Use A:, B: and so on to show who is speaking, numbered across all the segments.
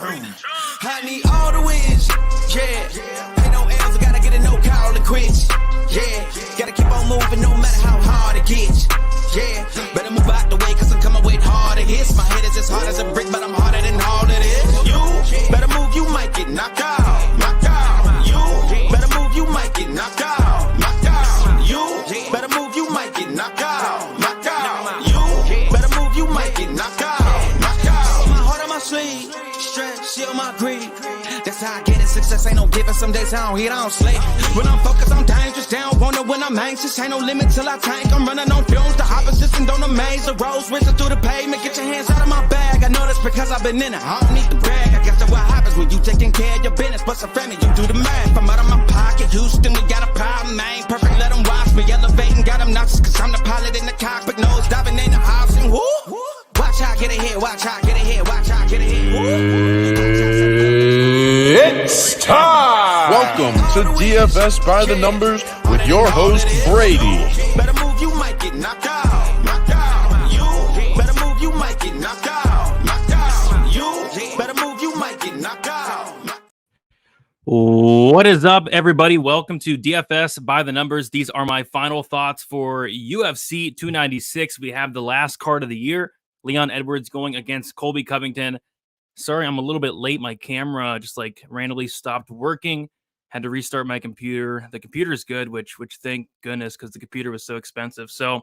A: I need all the wins, yeah. Ain't no L's, I gotta get a no call to quits, yeah. Gotta keep on moving no matter how hard it gets, yeah. Better move out the way, cause I'm coming with harder hits. My head is as hard as a brick, but I'm harder than all it is. You better move, you might get knocked out, knocked out. You better move, you might get knocked out, knocked out. You better move, you might get knocked out, knocked out. You better move, you might get knocked out, knocked out. My heart on my sleeve. Shield my greed. That's how I get it. Success ain't no giving. Some days I don't eat, I don't sleep. When I'm focused, I'm dangerous. They don't wonder when I'm anxious. Ain't no limit till I tank. I'm running on fumes. The opposition don't amaze. The roads racing through the pavement. Get your hands out of my bag. I know that's because I've been in it. I don't need to brag. I guess that's what happens when you taking care of your business. But some family, you do the math. I'm out of my pocket. Houston, we got a problem. I ain't perfect. Let them watch me elevating. Got them nauseous. Cause I'm the pilot in the cockpit. Nose diving in the house. And whoo. Watch how I get ahead. Watch how I get ahead. Watch how I get ahead.
B: It's time! Welcome to DFS by the Numbers with your host, Brady.
A: Better move, you might get knocked out. Knocked out. You better move, you might get knocked out. Knocked out. You better move, you might get knocked out.
C: What is up, everybody? Welcome to DFS by the Numbers. These are my final thoughts for UFC 296. We have the last card of the year. Leon Edwards going against Colby Covington. Sorry, I'm a little bit late. My camera just randomly stopped working. Had to restart my computer. The computer is good, which thank goodness, because the computer was so expensive. So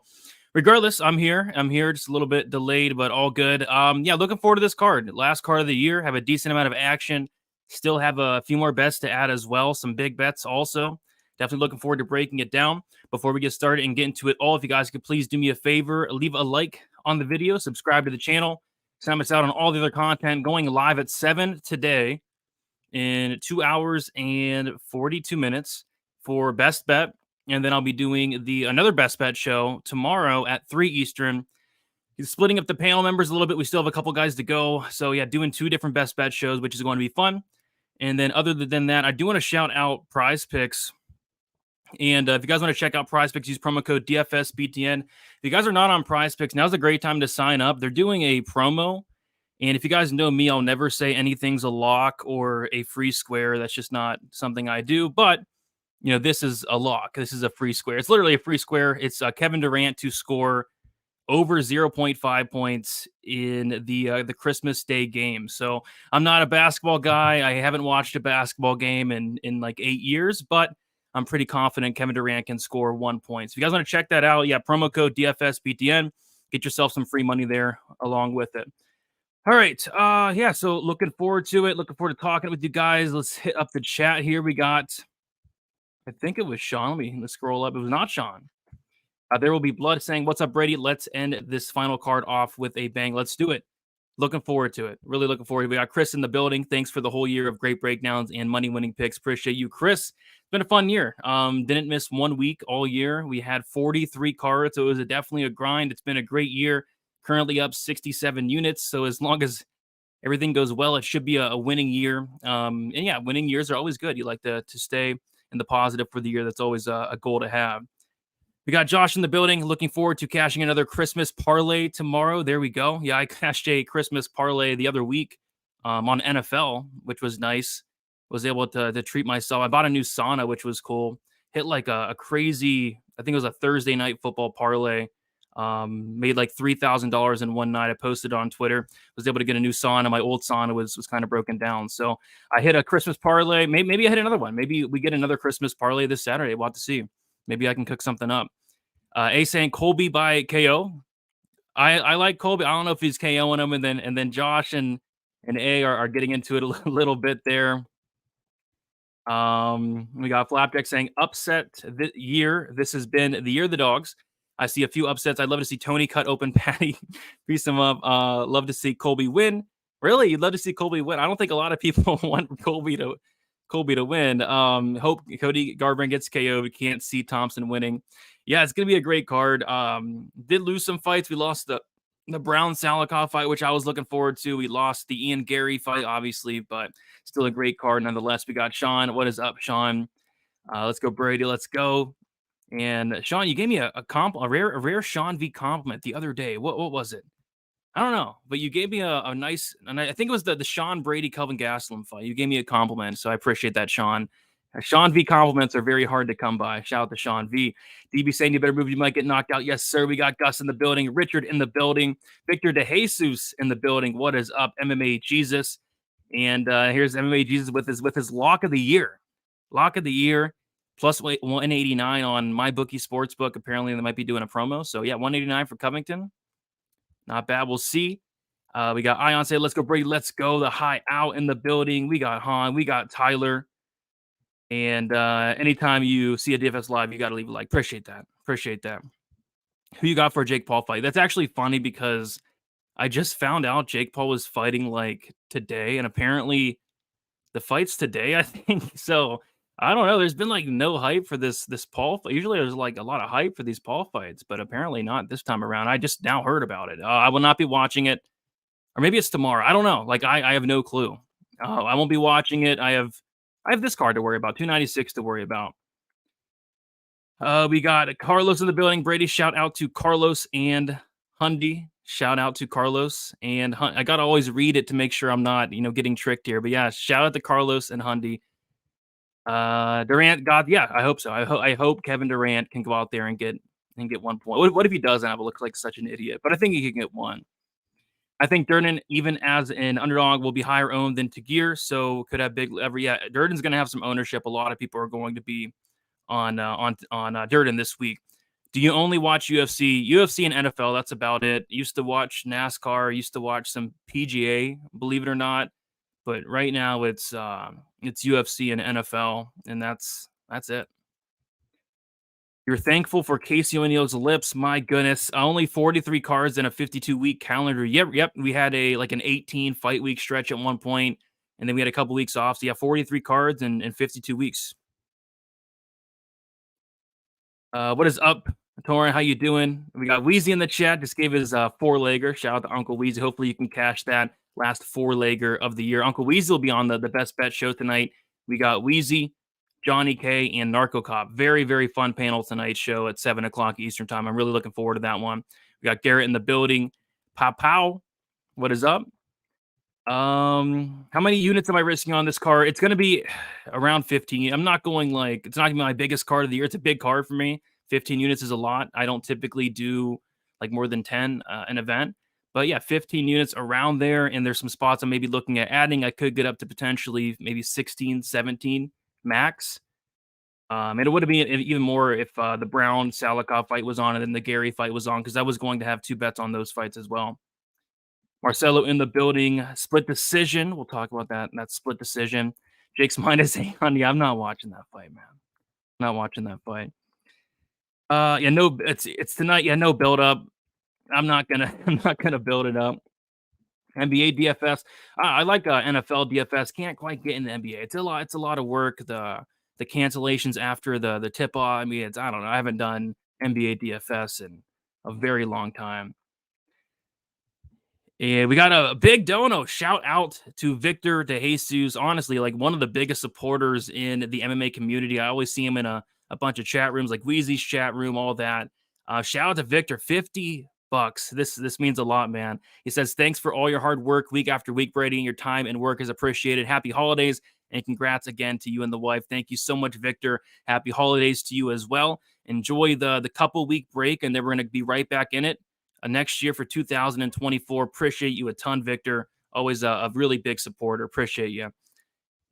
C: regardless, I'm here. Just a little bit delayed, but all good. Yeah, looking forward to this card. Last card of the year. Have a decent amount of action. Still have a few more bets to add as well. Some big bets also. Definitely looking forward to breaking it down. Before we get started and get into it all, if you guys could please do me a favor, leave a like on the video, subscribe to the channel. Send us out on all the other content going live at 7 today in 2 hours and 42 minutes for Best Bet. And then I'll be doing another Best Bet show tomorrow at 3 Eastern. He's splitting up the panel members a little bit. We still have a couple guys to go. So yeah, doing 2 different Best Bet shows, which is going to be fun. And then other than that, I do want to shout out Prize Picks. And if you guys want to check out Prize Picks, use promo code DFSBTN. If you guys are not on Prize Picks, now's a great time to sign up. They're doing a promo. And if you guys know me, I'll never say anything's a lock or a free square. That's just not something I do. But, you know, this is a lock. This is a free square. It's literally a free square. It's Kevin Durant to score over 0.5 points in the Christmas Day game. So I'm not a basketball guy. I haven't watched a basketball game in like 8 years, but I'm pretty confident Kevin Durant can score 1 point. So if you guys want to check that out, yeah, promo code DFSBTN. Get yourself some free money there along with it. All right. Yeah, so looking forward to it. Looking forward to talking with you guys. Let's hit up the chat here. We got, I think it was Sean. Let's scroll up. It was not Sean. There will be blood saying, "What's up, Brady? Let's end this final card off with a bang. Let's do it." Looking forward to it. Really looking forward. We got Chris in the building. Thanks for the whole year of great breakdowns and money-winning picks. Appreciate you, Chris. It's been a fun year. Didn't miss 1 week all year. We had 43 cards, so it was definitely a grind. It's been a great year. Currently up 67 units. So as long as everything goes well, it should be a winning year. And yeah, winning years are always good. You like to stay in the positive for the year. That's always a goal to have. We got Josh in the building. Looking forward to cashing another Christmas parlay tomorrow. There we go. Yeah, I cashed a Christmas parlay the other week on NFL, which was nice. Was able to treat myself. I bought a new sauna, which was cool. Hit like a crazy, I think it was a Thursday night football parlay. Made like $3,000 in one night. I posted on Twitter. Was able to get a new sauna. My old sauna was kind of broken down. So I hit a Christmas parlay. Maybe I hit another one. Maybe we get another Christmas parlay this Saturday. We'll have to see. Maybe I can cook something up. A saying Colby by KO. I like Colby. I don't know if he's KOing him, and then Josh and A are getting into it a little bit there. We got Flapjack saying upset year. This has been the year of the dogs. I see a few upsets. I'd love to see Tony cut open Patty. Piece him up. Love to see Colby win. Really? You'd love to see Colby win? I don't think a lot of people want Colby to win. Hope Cody Garbrandt gets KO. We can't see Thompson winning. Yeah, it's going to be a great card. Did lose some fights. We lost the Brown Salikov fight, which I was looking forward to. We lost the Ian Gary fight, obviously, but still a great card nonetheless. We got Sean. What is up, Sean? Let's go, Brady. Let's go. And Sean, you gave me a rare Sean V compliment the other day. What was it? I don't know, but you gave me a nice, and I think it was the Sean Brady Kelvin Gastelum fight. You gave me a compliment, so I appreciate that, Sean. Sean V compliments are very hard to come by. Shout out to Sean V. DB saying you better move, you might get knocked out. Yes, sir. We got Gus in the building, Richard in the building, Victor DeJesus in the building. What is up, MMA Jesus? And here's MMA Jesus with his lock of the year. Lock of the year, plus 189 on my bookie sportsbook. Apparently, they might be doing a promo. So yeah, 189 for Covington. Not bad. We'll see. We got Ion say, let's go, Brady. Let's go. The high out in the building. We got Han. We got Tyler. And anytime you see a DFS live, you got to leave a like. Appreciate that. Appreciate that. Who you got for a Jake Paul fight? That's actually funny because I just found out Jake Paul was fighting like today. And apparently the fight's today, I think. So I don't know. There's been like no hype for this Paul fight. Usually there's like a lot of hype for these Paul fights, but apparently not this time around. I just now heard about it. I will not be watching it. Or maybe it's tomorrow. I don't know. Like I have no clue. I won't be watching it. I have this card to worry about. 296 to worry about. We got Carlos in the building. Brady, shout out to Carlos and Hundy. Shout out to Carlos and I gotta always read it to make sure I'm not, getting tricked here. But yeah, shout out to Carlos and Hundy. Durant got, yeah, I hope so. I hope Kevin Durant can go out there and get 1 point. What if he doesn't? I will look like such an idiot. But I think he can get one. I think Durden, even as an underdog, will be higher owned than Tagir, so could have big leverage. Yeah, Durden's going to have some ownership. A lot of people are going to be on Durden this week. Do you only watch UFC? UFC and NFL, that's about it. Used to watch NASCAR, used to watch some PGA, believe it or not. But right now it's UFC and NFL, and that's it. You're thankful for Casey O'Neal's lips. My goodness, only 43 cards in a 52-week calendar. Yep. We had an 18 fight week stretch at one point, and then we had a couple weeks off. So yeah, 43 cards in 52 weeks. What is up, Torin? How you doing? We got Wheezy in the chat. Just gave his 4-legger. Shout out to Uncle Wheezy. Hopefully you can cash that last 4-legger of the year. Uncle Wheezy will be on the Best Bet show tonight. We got Wheezy, Johnny K, and Narco Cop. Very, very fun panel tonight's show at 7 o'clock Eastern time. I'm really looking forward to that one. We got Garrett in the building. Pow. What is up? How many units am I risking on this card? It's going to be around 15. I'm not going it's not going to be my biggest card of the year. It's a big card for me. 15 units is a lot. I don't typically do more than 10 an event. But yeah, 15 units around there. And there's some spots I'm maybe looking at adding. I could get up to potentially maybe 16, 17 max. And it would have been even more if the Brown Salikov fight was on and then the Gary fight was on, because I was going to have 2 bets on those fights as well. Marcelo in the building. Split decision. We'll talk about that. That split decision. Jake's minus 800. Yeah, I'm not watching that fight, man. Not watching that fight. Yeah, no, it's tonight. Yeah, no build up. I'm not gonna build it up. NBA DFS. I like NFL DFS. Can't quite get in the NBA. It's a lot of work. The cancellations after the tip off. I mean, I don't know. I haven't done NBA DFS in a very long time. And we got a big dono. Shout out to Victor DeJesus. Honestly, one of the biggest supporters in the MMA community. I always see him in a bunch of chat rooms, like Wheezy's chat room, all that. Shout out to Victor. $50. This means a lot, man. He says, thanks for all your hard work week after week, Brady. Your time and work is appreciated. Happy holidays, and congrats again to you and the wife. Thank you so much, Victor. Happy holidays to you as well. Enjoy the couple week break, and then we're going to be right back in it next year for 2024. Appreciate you a ton, Victor. Always a really big supporter. Appreciate you.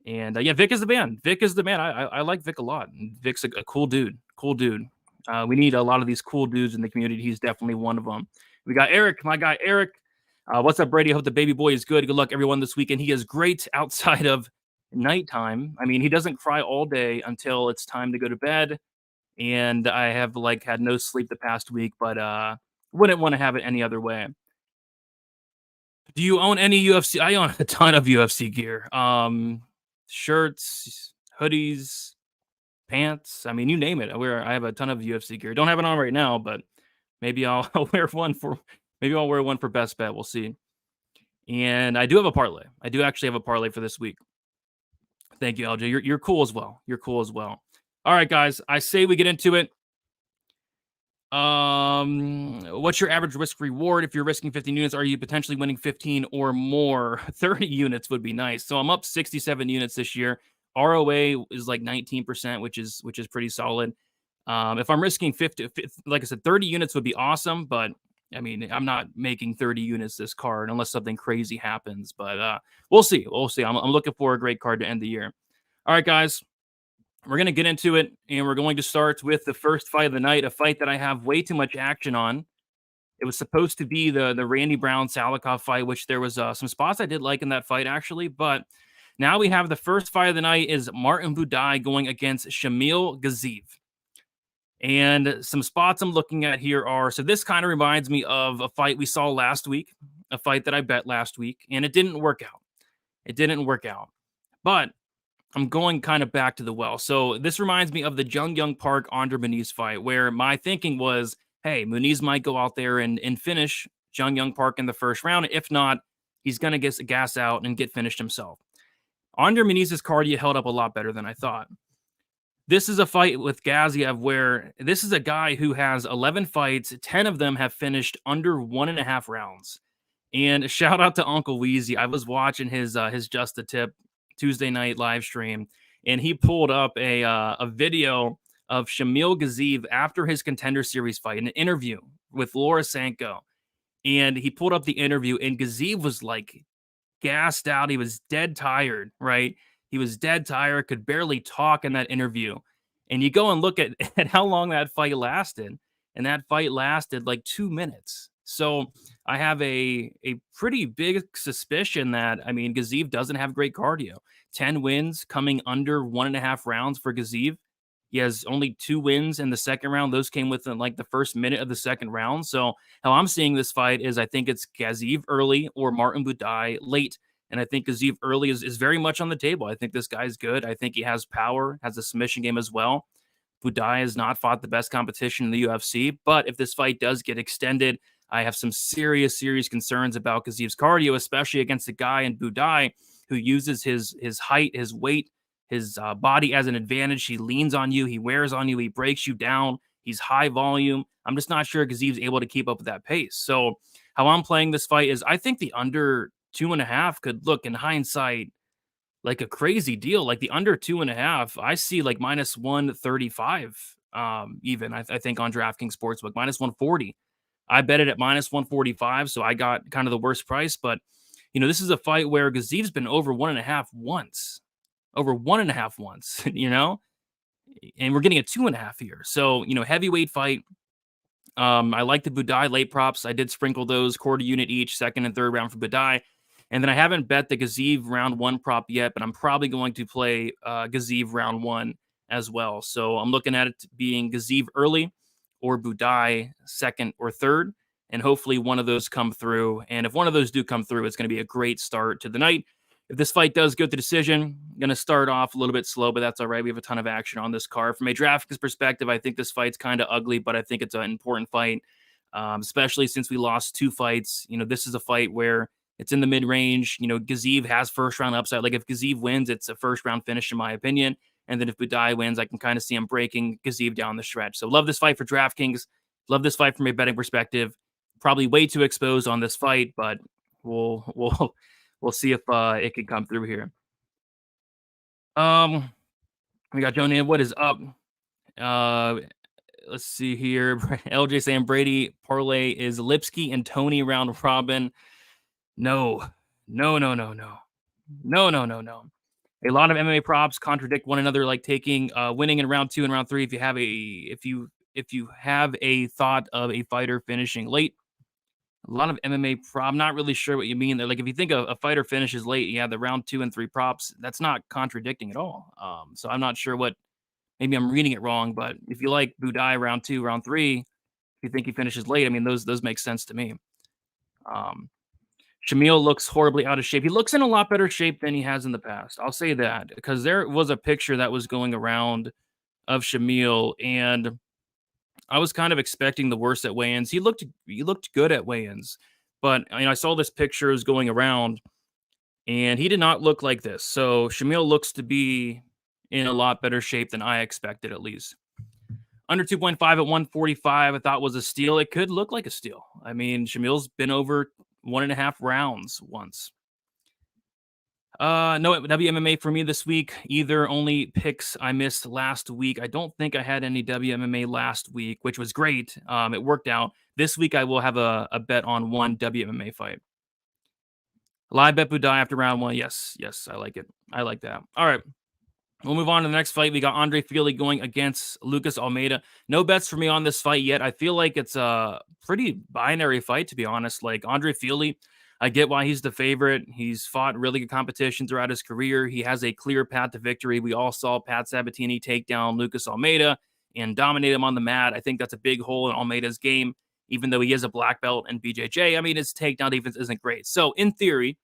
C: And yeah, Vic is the man. Vic is the man. I like Vic a lot. Vic's a cool dude. Cool dude. We need a lot of these cool dudes in the community. He's definitely one of them. We got Eric, my guy Eric. What's up, Brady? I hope the baby boy is good. Good luck, everyone, this weekend. He is great outside of nighttime. I mean, he doesn't cry all day until it's time to go to bed. And I have had no sleep the past week, but wouldn't want to have it any other way. Do you own any UFC? I own a ton of UFC gear. Shirts, hoodies, pants. I mean, you name it. I have a ton of UFC gear. Don't have it on right now, but maybe I'll wear one for Best Bet. We'll see. And I do have a parlay. I do actually have a parlay for this week. Thank you, LJ. You're cool as well. You're cool as well. All right, guys. I say we get into it. What's your average risk reward? If you're risking 15 units, are you potentially winning 15 or more? 30 units would be nice. So I'm up 67 units this year. ROA is like 19%, which is pretty solid. If I'm risking 50, like I said, 30 units would be awesome, but I mean, I'm not making 30 units this card unless something crazy happens. But we'll see. We'll see. I'm looking for a great card to end the year. All right, guys. We're going to get into it, and we're going to start with the first fight of the night, a fight that I have way too much action on. It was supposed to be the Randy Brown Salikov fight, which there was some spots I did like in that fight, actually. But now we have the first fight of the night is Martin Budai going against Shamil Gaziev. And some spots I'm looking at here are, so this kind of reminds me of a fight we saw last week, a fight that I bet last week, and it didn't work out. It didn't work out. But I'm going kind of back to the well. So this reminds me of the Jung Young Park Andre Muniz fight, where my thinking was, hey, Muniz might go out there and finish Jung Young Park in the first round. If not, he's going to get gas out and get finished himself. Andre Muniz's cardio held up a lot better than I thought. This is a fight with Gaziev where this is a guy who has 11 fights. 10 of them have finished under 1.5 rounds. And shout out to Uncle Weezy. I was watching his Just the Tip Tuesday night live stream, and he pulled up a video of Shamil Gaziev after his Contender Series fight, an interview with Laura Sanko. And he pulled up the interview, and Gaziev was like gassed out. He was dead tired, right? He was dead tired, could barely talk in that interview. And you go and look at how long that fight lasted, and that fight lasted like 2 minutes. So I have a pretty big suspicion that, I mean, Gaziev doesn't have great cardio. 10 wins coming under 1.5 rounds for Gaziev. He has only 2 wins in the second round. Those came within like the first minute of the second round. So how I'm seeing this fight is I think it's Gaziev early or Martin Budai late. And I think Gaziev early is very much on the table. I think this guy's good. I think he has power, has a submission game as well. Budai has not fought the best competition in the UFC. But if this fight does get extended, I have some serious concerns about Gaziev's cardio, especially against a guy in Budai who uses his height, his weight, his body as an advantage. He leans on you. He wears on you. He breaks you down. He's high volume. I'm just not sure Gaziev's able to keep up with that pace. So how I'm playing this fight is I think the under 2.5 could look in hindsight like a crazy deal. Like the under 2.5, I see like minus 135 even, I think on DraftKings Sportsbook, minus 140. I bet it at minus 145, so I got kind of the worst price. But, you know, this is a fight where Gaziev's been over 1.5 once. Over 1.5 once, you know? And we're getting a 2.5 here. So, you know, heavyweight fight. I like the Budai late props. I did sprinkle those quarter unit each, second and third round for Budai. And then I haven't bet the Gaziev round 1 prop yet, but I'm probably going to play Gaziev round 1 as well. So I'm looking at it being Gaziev early or Budai second or third, and hopefully one of those come through. And if one of those do come through, it's going to be a great start to the night. If this fight does go to decision, I'm going to start off a little bit slow, but that's all right. We have a ton of action on this card. From a DraftKings perspective, I think this fight's kind of ugly, but I think it's an important fight, especially since we lost 2 fights. You know, this is a fight where it's in the mid-range. You know, Gaziev has first-round upside. Like, if Gaziev wins, it's a first-round finish, in my opinion. And then if Budai wins, I can kind of see him breaking Gaziev down the stretch. So love this fight for DraftKings. Love this fight from a betting perspective. Probably way too exposed on this fight, but we'll see if it can come through here. We got Jonan. What is up? Let's see here. LJ saying Brady parlay is Lipsky and Tony round robin. No. A lot of MMA props contradict one another, like taking winning in round 2 and round 3 if you have a thought of a fighter finishing late. A lot of MMA prop. I'm not really sure what you mean there. Like, if you think a fighter finishes late, you have the round 2 and 3 props. That's not contradicting at all. So I'm not sure what. Maybe I'm reading it wrong, but if you like Budai round 2, round 3, if you think he finishes late, I mean those make sense to me. Shamil looks horribly out of shape. He looks in a lot better shape than he has in the past. I'll say that, because there was a picture that was going around of Shamil, and I was kind of expecting the worst at weigh-ins. He looked good at weigh-ins, but I saw this picture was going around, and he did not look like this. So Shamil looks to be in a lot better shape than I expected, at least. Under 2.5 at 145, I thought was a steal. It could look like a steal. I mean, Shamil's been over 1.5 rounds once. No WMMA for me this week either. Only picks I missed last week. I don't think I had any WMMA last week, which was great. It worked out. This week I will have a bet on one WMMA fight. Live bet Budai after round 1. Yes, I like it. I like that. All right. We'll move on to the next fight. We got Andre Fili going against Lucas Almeida. No bets for me on this fight yet. I feel like it's a pretty binary fight, to be honest. Like Andre Fili, I get why he's the favorite. He's fought really good competition throughout his career. He has a clear path to victory. We all saw Pat Sabatini take down Lucas Almeida and dominate him on the mat. I think that's a big hole in Almeida's game, even though he is a black belt in BJJ. I mean, his takedown defense isn't great. So in theory,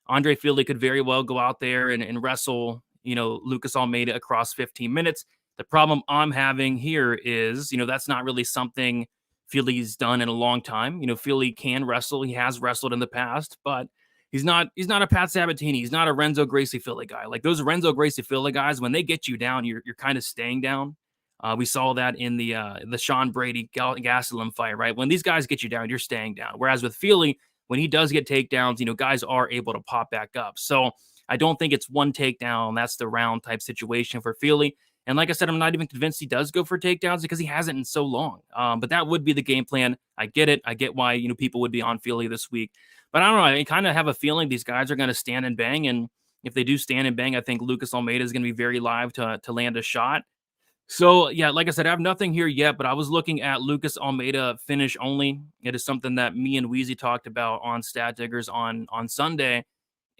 C: Andre Fili could very well go out there and wrestle, Lucas Almeida across 15 minutes. The problem I'm having here is, that's not really something Fili's done in a long time. Fili can wrestle. He has wrestled in the past, but he's not a Pat Sabatini. He's not a Renzo Gracie Fili guy. Like those Renzo Gracie Fili guys, when they get you down, you're kind of staying down. We saw that in the Sean Brady Gastelum fight, right? When these guys get you down, you're staying down. Whereas with Fili, when he does get takedowns, guys are able to pop back up. So I don't think it's one takedown. That's the round type situation for Fili. And like I said, I'm not even convinced he does go for takedowns because he hasn't in so long. But that would be the game plan. I get it. I get why, people would be on Fili this week. But I don't know. I kind of have a feeling these guys are going to stand and bang. And if they do stand and bang, I think Lucas Almeida is going to be very live to land a shot. So, yeah, like I said, I have nothing here yet, but I was looking at Lucas Almeida finish only. It is something that me and Wheezy talked about on Stat Diggers on Sunday.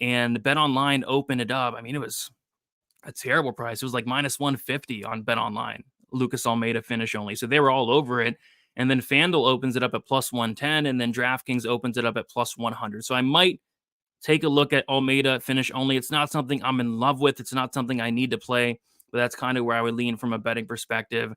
C: And Bet Online opened it up. I mean, it was a terrible price. It was like minus 150 on Bet Online. Lucas Almeida finish only. So they were all over it. And then FanDuel opens it up at plus 110, and then DraftKings opens it up at plus 100. So I might take a look at Almeida finish only. It's not something I'm in love with. It's not something I need to play, but that's kind of where I would lean from a betting perspective.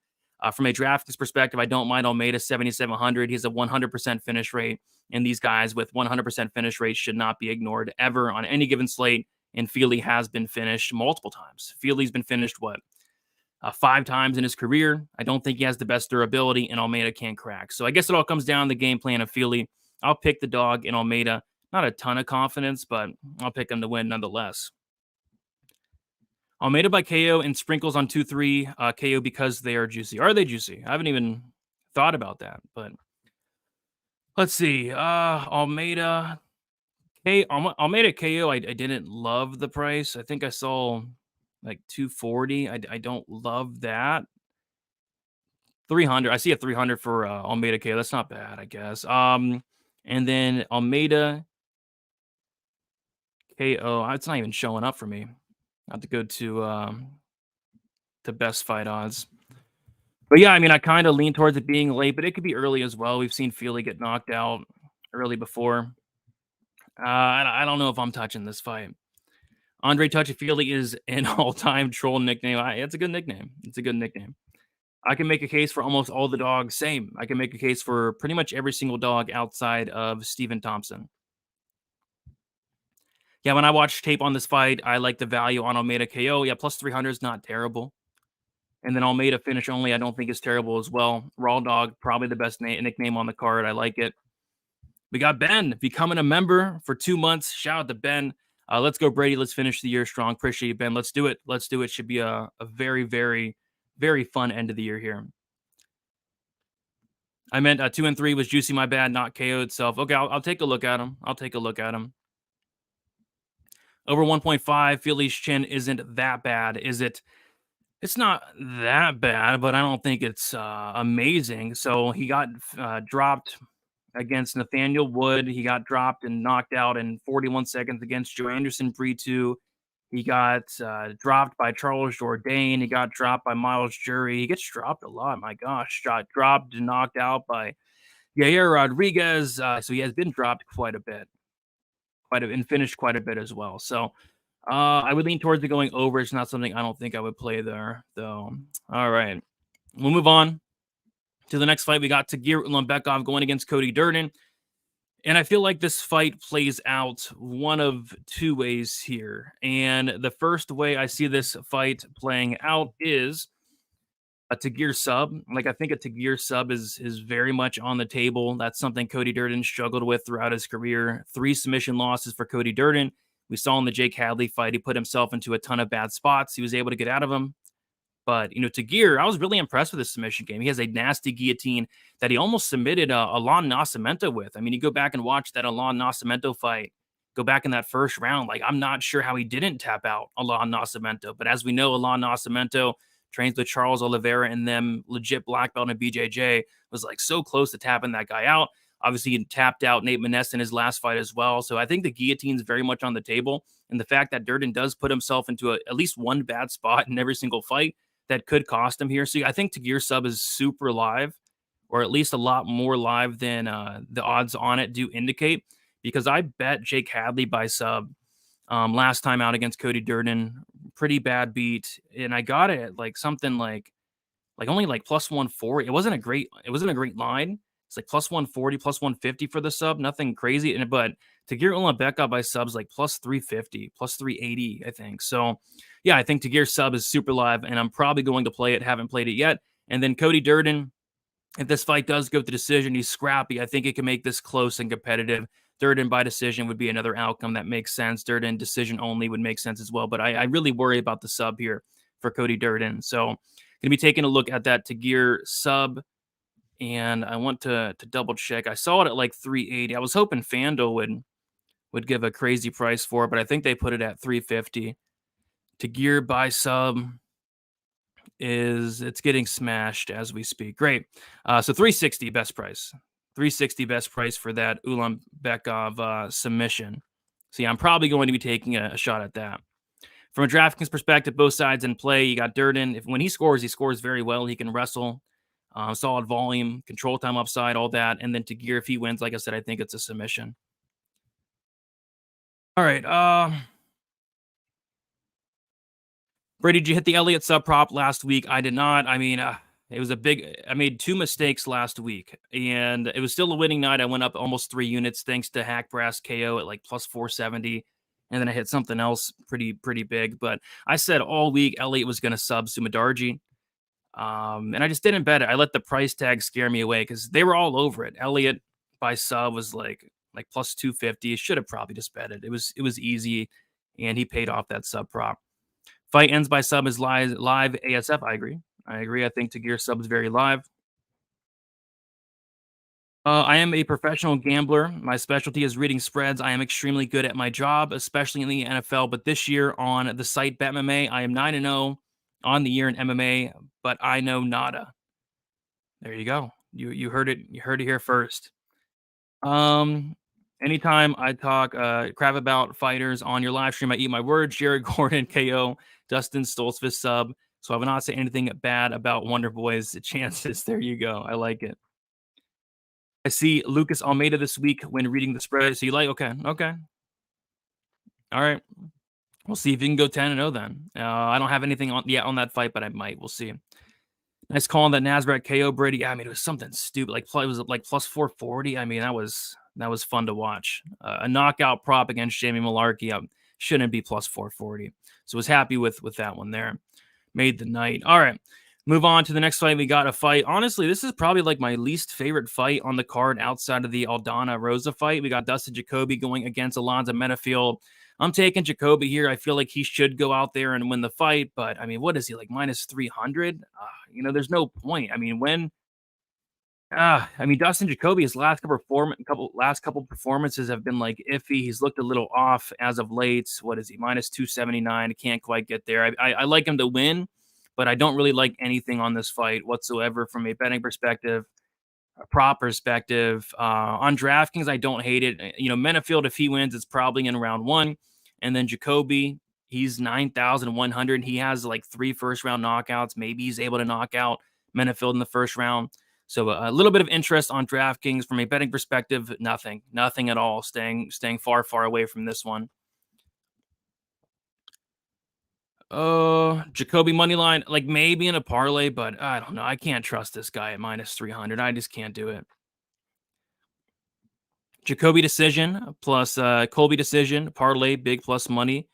C: From a DraftKings perspective, I don't mind Almeida 7,700. He's a 100% finish rate, and these guys with 100% finish rates should not be ignored ever on any given slate. And Fili has been finished multiple times. Fili's been finished, 5 times in his career. I don't think he has the best durability, and Almeida can't crack. So I guess it all comes down to the game plan of Fili. I'll pick the dog in Almeida. Not a ton of confidence, but I'll pick him to win nonetheless. Almeida by KO and sprinkles on 2-3 KO because they are juicy. Are they juicy? I haven't even thought about that, but let's see. Almeida KO. I didn't love the price. I think I saw like 240. I don't love that. 300. I see a 300 for Almeida KO. That's not bad, I guess. And then Almeida KO. It's not even showing up for me. I have to go to best fight odds. But yeah, I mean, I kind of lean towards it being late, but it could be early as well. We've seen Fili get knocked out early before. I don't know if I'm touching this fight. Andre Touchy-Fili is an all-time troll nickname. It's a good nickname. It's a good nickname. I can make a case for almost all the dogs. Same. I can make a case for pretty much every single dog outside of Stephen Thompson. Yeah, when I watch tape on this fight, I like the value on Almeida KO. Yeah, plus 300 is not terrible. And then Almeida finish only, I don't think is terrible as well. Raw Dog, probably the best nickname on the card. I like it. We got Ben becoming a member for 2 months. Shout out to Ben. Let's go, Brady. Let's finish the year strong. Appreciate you, Ben. Let's do it. Let's do it. Should be a very, very, very fun end of the year here. I meant 2 and 3 was juicy. My bad, not KO itself. Okay, I'll take a look at him. Over 1.5, Fili's chin isn't that bad, is it? It's not that bad, but I don't think it's amazing. So he got dropped against Nathaniel Wood. He got dropped and knocked out in 41 seconds against Joe Anderson Brito. He got dropped by Charles Jourdain. He got dropped by Miles Jury. He gets dropped a lot. My gosh, dropped and knocked out by Yair Rodriguez. So he has been dropped quite a bit. And finished quite a bit as well. So I would lean towards it going over. It's not something I don't think I would play there, though. All right. We'll move on to the next fight. We got Tagir Ulanbekov going against Cody Durden. And I feel like this fight plays out one of 2 ways here. And the first way I see this fight playing out is A Tagir sub, like I think a Tagir sub is very much on the table. That's something Cody Durden struggled with throughout his career. 3 submission losses for Cody Durden. We saw in the Jake Hadley fight, he put himself into a ton of bad spots. He was able to get out of them. But, Tagir, I was really impressed with his submission game. He has a nasty guillotine that he almost submitted Alon Nascimento with. I mean, you go back and watch that Alon Nascimento fight, go back in that first round. Like, I'm not sure how he didn't tap out Alon Nascimento. But as we know, Alon Nascimento trains with Charles Oliveira and them, legit black belt in BJJ, was like so close to tapping that guy out. Obviously, he tapped out Nate Maness in his last fight as well. So I think the guillotine's very much on the table. And the fact that Durden does put himself into at least one bad spot in every single fight that could cost him here. So I think Tagir sub is super live, or at least a lot more live than the odds on it do indicate, because I bet Jake Hadley by sub last time out against Cody Durden. Pretty bad beat. And I got it at like something like only like plus 140. It wasn't a great line. It's like plus 140, plus 150 for the sub. Nothing crazy. But Tagir Ulanbeka by subs like plus 350, plus 380, I think. So yeah, I think Tagir sub is super live, and I'm probably going to play it. Haven't played it yet. And then Cody Durden, if this fight does go to decision, he's scrappy. I think it can make this close and competitive. Durden by decision would be another outcome that makes sense. Durden decision only would make sense as well. But I really worry about the sub here for Cody Durden. So going to be taking a look at that Tagir sub. And I want to double check. I saw it at like 380. I was hoping FanDuel would give a crazy price for it, but I think they put it at 350. Tagir by sub it's getting smashed as we speak. Great. So 360 best price. 360 best price for that Ulanbekov submission. So yeah, I'm probably going to be taking a shot at that. From a DraftKings perspective, both sides in play. You got Durden. When he scores very well. He can wrestle. Solid volume, control time upside, all that. And then Tagir, if he wins, like I said, I think it's a submission. All right. Brady, did you hit the Elliott sub prop last week? I did not. I mean, it was I made 2 mistakes last week, and it was still a winning night. I went up almost 3 units thanks to Hack Brass KO at like plus 470. And then I hit something else pretty big. But I said all week Elliott was going to sub Sumadarji. And I just didn't bet it. I let the price tag scare me away because they were all over it. Elliott by sub was like plus 250. Should have probably just bet it. It was easy, and he paid off that sub prop. Fight ends by sub is live ASF. I agree. I think Tagir sub is very live. I am a professional gambler. My specialty is reading spreads. I am extremely good at my job, especially in the NFL. But this year on the site BetMMA, I am 9-0 on the year in MMA, but I know nada. There you go. You heard it. You heard it here first. Anytime I talk crap about fighters on your live stream, I eat my words. Jared Gordon, KO, Dustin Stoltzfus sub. So I will not say anything bad about Wonder Boy's chances. There you go. I like it. I see Lucas Almeida this week when reading the spread. So you like, okay. All right. We'll see if you can go 10-0 then. I don't have anything on that fight, but I might. We'll see. Nice call on that Nasbrat KO, Brady. I mean, it was something stupid. It was like plus 440. I mean, that was fun to watch. A knockout prop against Jamie Malarkey shouldn't be plus 440. So I was happy with that one there. Made the night. All right. Move on to the next fight. We got a fight. Honestly, this is probably like my least favorite fight on the card outside of the Aldana Rosa fight. We got Dustin Jacoby going against Alonzo Menafield. I'm taking Jacoby here. I feel like he should go out there and win the fight. But, I mean, what is he, like minus 300? There's no point. I mean, Dustin Jacoby, his last couple performances have been like iffy. He's looked a little off as of late. What is he, minus 279? I can't quite get there. I like him to win, but I don't really like anything on this fight whatsoever from a betting perspective, a prop perspective. On DraftKings, I don't hate it. Menafield, if he wins, it's probably in round 1. And then Jacoby, he's 9,100. He has like 3 first-round knockouts. Maybe he's able to knock out Menafield in the first round. So a little bit of interest on DraftKings. From a betting perspective, nothing at all. Staying far away from this one. Jacoby money line, like maybe in a parlay, but I don't know. I can't trust this guy at minus 300. I just can't do it. Jacoby decision plus Colby decision, parlay, big plus money.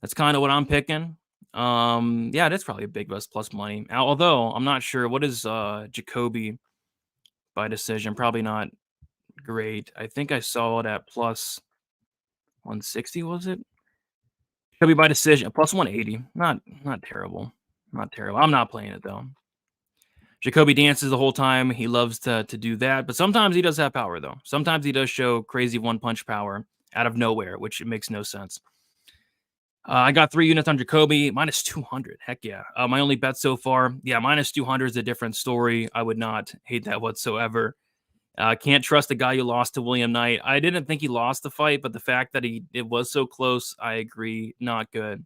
C: That's kind of what I'm picking. Yeah, it is probably a big plus money. Although I'm not sure what is Jacoby by decision. Probably not great. I think I saw it at plus 160. Was it? Jacoby by decision plus 180. Not terrible. Not terrible. I'm not playing it though. Jacoby dances the whole time. He loves to do that, but sometimes he does have power though. Sometimes he does show crazy one punch power out of nowhere, which it makes no sense. I got 3 units on Jacoby, minus 200. Heck yeah. My only bet so far, yeah, minus 200 is a different story. I would not hate that whatsoever. Can't trust the guy who lost to William Knight. I didn't think he lost the fight, but the fact that it was so close, I agree, not good.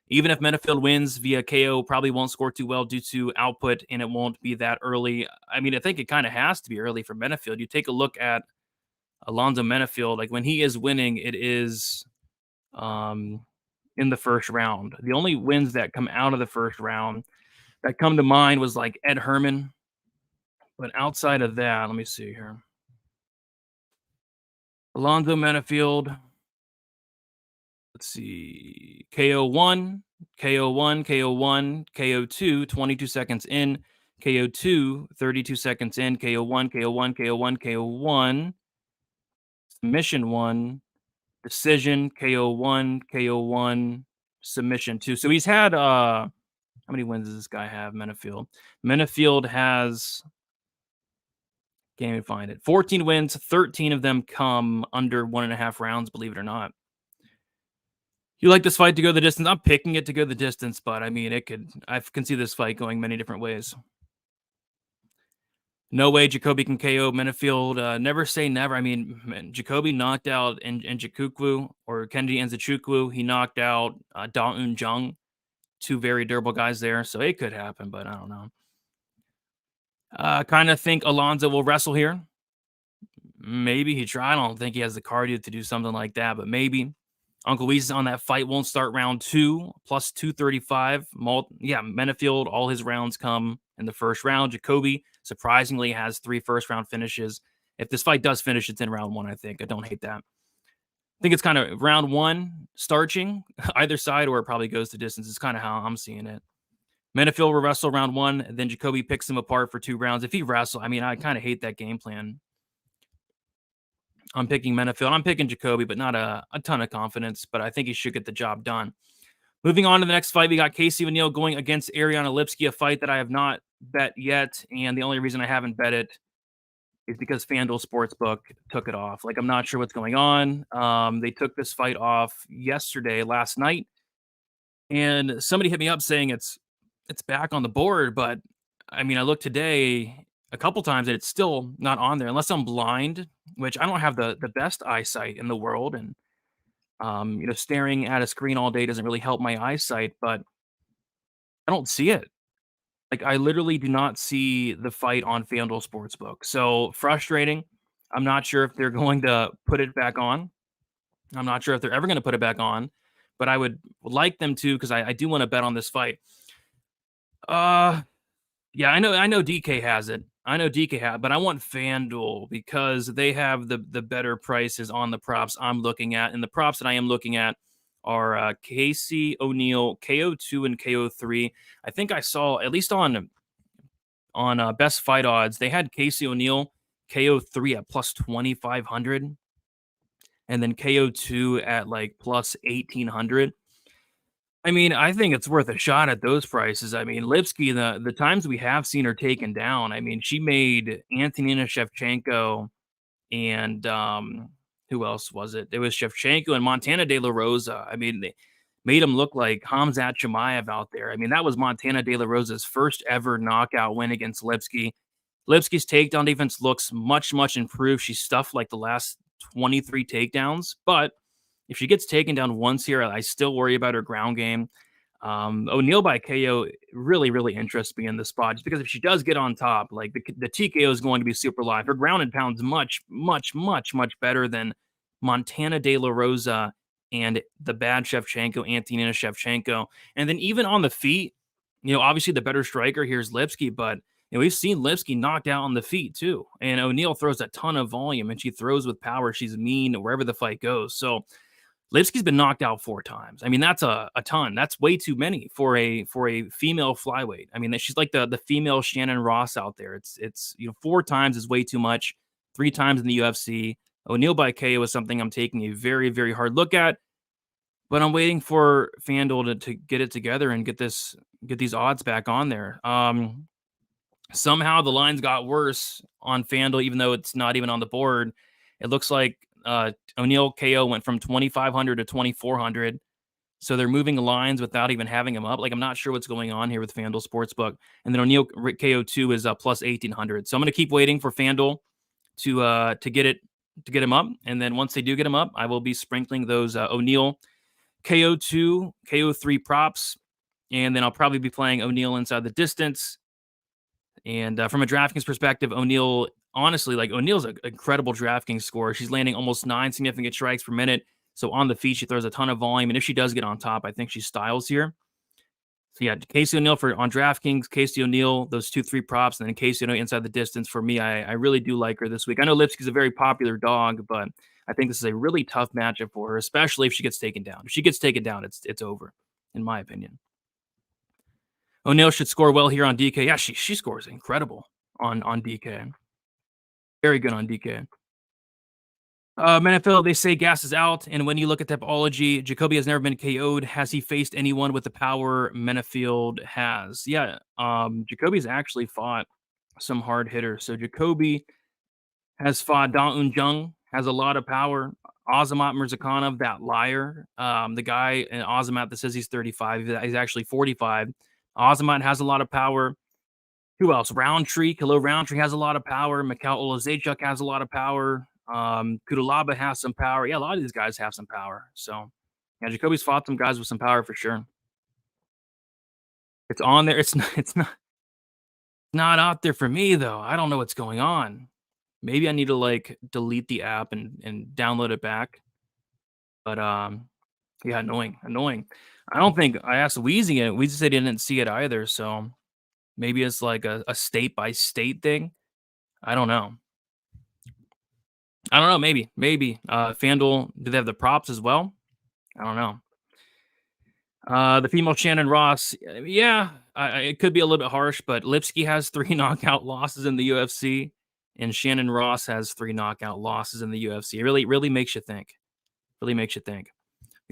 C: Even if Menafield wins via KO, probably won't score too well due to output, and it won't be that early. I mean, I think it kind of has to be early for Menafield. You take a look at Alonzo Menafield, like when he is winning, it is in the first round. The only wins that come out of the first round that come to mind was like Ed Herman. But outside of that, let me see here. Alonzo Menafield. Let's see. KO1, KO1, KO1, KO2, 22 seconds in. KO2, 32 seconds in. KO1, KO1, KO1, KO1. Submission 1. Decision, KO1, KO1. Submission 2. So he's had how many wins does this guy have? Menafield. Menafield has, can't even find it, 14 wins. 13 of them come under 1.5 rounds, believe it or not. You like this fight to go the distance? I'm picking it to go the distance, but I mean, I can see this fight going many different ways. No way Jacoby can KO Menafield. Never say never. I mean, Jacoby knocked out Nzechukwu or Kenji Nzechukwu. He knocked out Da Un Jung. 2 very durable guys there, so it could happen, but I don't know. Kind of think Alonzo will wrestle here. Maybe he try. I don't think he has the cardio to do something like that, but maybe. Uncle Weezy on that fight won't start round 2, plus 235. Menafield, all his rounds come in the first round. Jacoby, surprisingly, has 3 first-round finishes. If this fight does finish, it's in round 1, I think. I don't hate that. I think it's kind of round 1, starching, either side, or it probably goes to distance. It's kind of how I'm seeing it. Menafield will wrestle round 1, and then Jacoby picks him apart for 2 rounds. If he wrestles, I mean, I kind of hate that game plan. I'm picking Menafield. I'm picking Jacoby, but not a ton of confidence, but I think he should get the job done. Moving on to the next fight, we got Casey O'Neill going against Ariane Lipski, a fight that I have not bet yet, and the only reason I haven't bet it is because FanDuel Sportsbook took it off. Like, I'm not sure what's going on. They took this fight off last night, and somebody hit me up saying it's back on the board, but I mean, I looked today a couple times and it's still not on there unless I'm blind, which I don't have the best eyesight in the world. And, staring at a screen all day doesn't really help my eyesight, but I don't see it. Like, I literally do not see the fight on FanDuel Sportsbook. So frustrating. I'm not sure if they're going to put it back on. I'm not sure if they're ever going to put it back on, but I would like them to, because I do want to bet on this fight. Yeah, I know DK has it. I know DK has, but I want FanDuel because they have the better prices on the props I'm looking at. And the props that I am looking at are Casey O'Neill, KO2 and KO3. I think I saw, at least on Best Fight Odds, they had Casey O'Neill, KO3 at plus 2,500. And then KO2 at like plus 1,800. I mean, I think it's worth a shot at those prices. I mean, Lipski, the times we have seen her taken down, I mean, she made Antonina Shevchenko and who else was it? It was Shevchenko and Montana De La Rosa. I mean, they made him look like Khamzat Chimaev out there. I mean, that was Montana De La Rosa's first ever knockout win against Lipski. Lipski's takedown defense looks much, much improved. She stuffed like the last 23 takedowns, but if she gets taken down once here, I still worry about her ground game. O'Neill by KO really, really interests me in this spot, just because if she does get on top, like the TKO is going to be super live. Her ground and pound's much, much, much, much better than Montana De La Rosa and the bad Shevchenko, Antonina Shevchenko. And then even on the feet, obviously the better striker here is Lipski, but we've seen Lipski knocked out on the feet too. And O'Neill throws a ton of volume and she throws with power. She's mean wherever the fight goes. So Lipsky's been knocked out 4 times. I mean, that's a ton. That's way too many for a female flyweight. I mean, she's like the female Shannon Ross out there. It's 4 times is way too much. 3 times in the UFC. O'Neal by KO is something I'm taking a very, very hard look at. But I'm waiting for FanDuel to get it together and get these odds back on there. Somehow the lines got worse on FanDuel, even though it's not even on the board. It looks like O'Neal KO went from 2,500 to 2,400. So they're moving lines without even having him up. Like, I'm not sure what's going on here with FanDuel Sportsbook. And then O'Neal KO2 is plus 1,800. So I'm going to keep waiting for FanDuel to get him up. And then once they do get him up, I will be sprinkling those O'Neal KO2, KO3 props. And then I'll probably be playing O'Neal inside the distance. And from a DraftKings perspective, O'Neal, honestly, like, O'Neal's an incredible DraftKings scorer. She's landing almost 9 significant strikes per minute. So on the feet, she throws a ton of volume. And if she does get on top, I think she styles here. So yeah, Casey O'Neal on DraftKings, Casey O'Neal, those 2-3 props, and then Casey O'Neal inside the distance. For me, I really do like her this week. I know Lipsky's a very popular dog, but I think this is a really tough matchup for her, especially if she gets taken down. If she gets taken down, it's over, in my opinion. O'Neal should score well here on DK. Yeah, she scores incredible on DK. Very good on DK. Menafil, they say gas is out, and when you look at Topology, Jacoby has never been KO'd. Has he faced anyone with the power Menafield has? Yeah, Jacoby's actually fought some hard hitters. So Jacoby has fought Da Un Jung, has a lot of power. Azamat Mirzakhanov, that liar, the guy in Azamat that says he's 35, he's actually 45. Azamat has a lot of power. Who else? Roundtree, Khalil Roundtree has a lot of power. Mikhail Olazechuk has a lot of power. Kudalaba has some power. Yeah, a lot of these guys have some power. So, yeah, Jacoby's fought some guys with some power for sure. It's on there. It's not out there for me though. I don't know what's going on. Maybe I need to like delete the app and download it back. But yeah, annoying. I don't think I asked Wheezy it. Wheezy said he didn't see it either. So maybe it's like a state by state thing. I don't know. Maybe. FanDuel, do they have the props as well? I don't know. The female Shannon Ross, yeah, it could be a little bit harsh, but Lipsky has 3 knockout losses in the UFC, and Shannon Ross has 3 knockout losses in the UFC. It really makes you think. We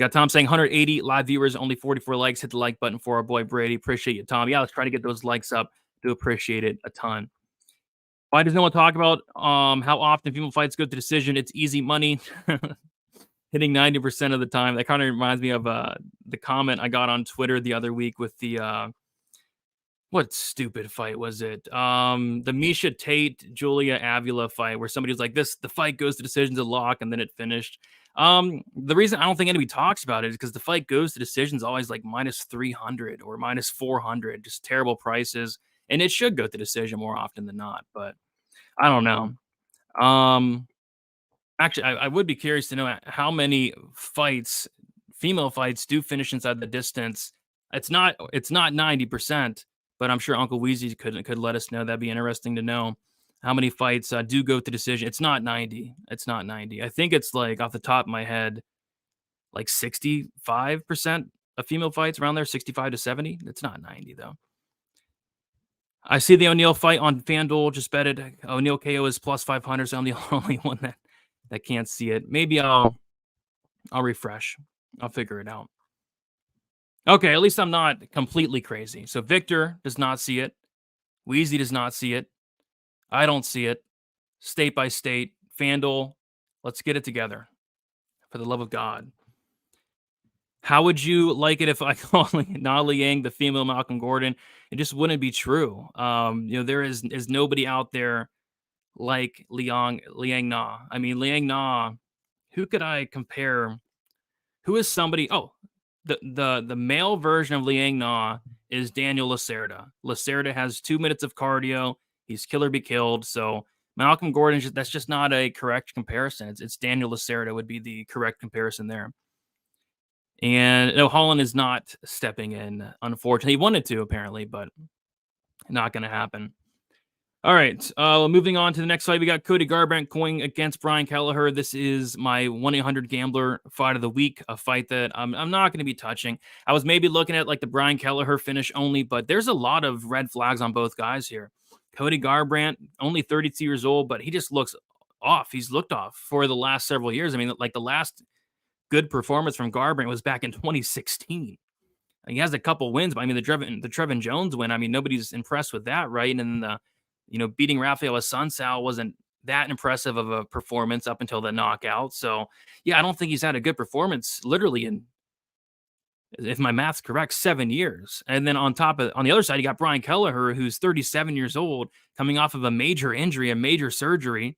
C: got Tom saying 180 live viewers, only 44 likes. Hit the like button for our boy Brady. Appreciate you, Tom. Yeah, let's try to get those likes up. Do appreciate it a ton. Why does no one talk about how often female fights go to decision? It's easy money. Hitting 90% of the time. That kind of reminds me of the comment I got on Twitter the other week with the what stupid fight was it? The Misha Tate Julia Avila fight where somebody was like, the fight goes to decisions a lock, and then it finished. The reason I don't think anybody talks about it is because the fight goes to decisions always like minus 300 or minus 400, just terrible prices. And it should go to decision more often than not, but I don't know. Actually, I would be curious to know how many female fights do finish inside the distance. It's not 90%, but I'm sure Uncle Weezy could let us know. That'd be interesting to know how many fights do go to decision. It's not 90. I think it's like off the top of my head, like 65% of female fights around there, 65 to 70. It's not 90 though. I see the O'Neal fight on FanDuel. Just bet it. O'Neal KO is plus 500, so I'm the only one that can't see it. Maybe I'll refresh. I'll figure it out. Okay, at least I'm not completely crazy. So Victor does not see it. Wheezy does not see it. I don't see it. State by state. FanDuel, let's get it together. For the love of God. How would you like it if I call Na Liang the female Malcolm Gordon? It just wouldn't be true. There is nobody out there like Liang Na. I mean, Liang Na, who could I compare? Who is somebody? Oh, the male version of Liang Na is Daniel Lacerda. Lacerda has 2 minutes of cardio. He's kill or be killed. So Malcolm Gordon, that's just not a correct comparison. It's Daniel Lacerda would be the correct comparison there. And Holland is not stepping in, unfortunately. He wanted to, apparently, but not going to happen. All right. Moving on to the next fight, we got Cody Garbrandt going against Brian Kelleher. This is my 1-800-GAMBLER fight of the week, a fight that I'm not going to be touching. I was maybe looking at like the Brian Kelleher finish only, but there's a lot of red flags on both guys here. Cody Garbrandt, only 32 years old, but he just looks off. He's looked off for the last several years. I mean, like the last good performance from Garbrandt was back in 2016. He has a couple wins, but I mean the Trevin Jones win. I mean nobody's impressed with that, right? And then beating Rafael Assunção wasn't that impressive of a performance up until the knockout. So yeah, I don't think he's had a good performance literally in, if my math's correct, 7 years. And then on the other side, you got Brian Kelleher, who's 37 years old, coming off of a major injury, a major surgery.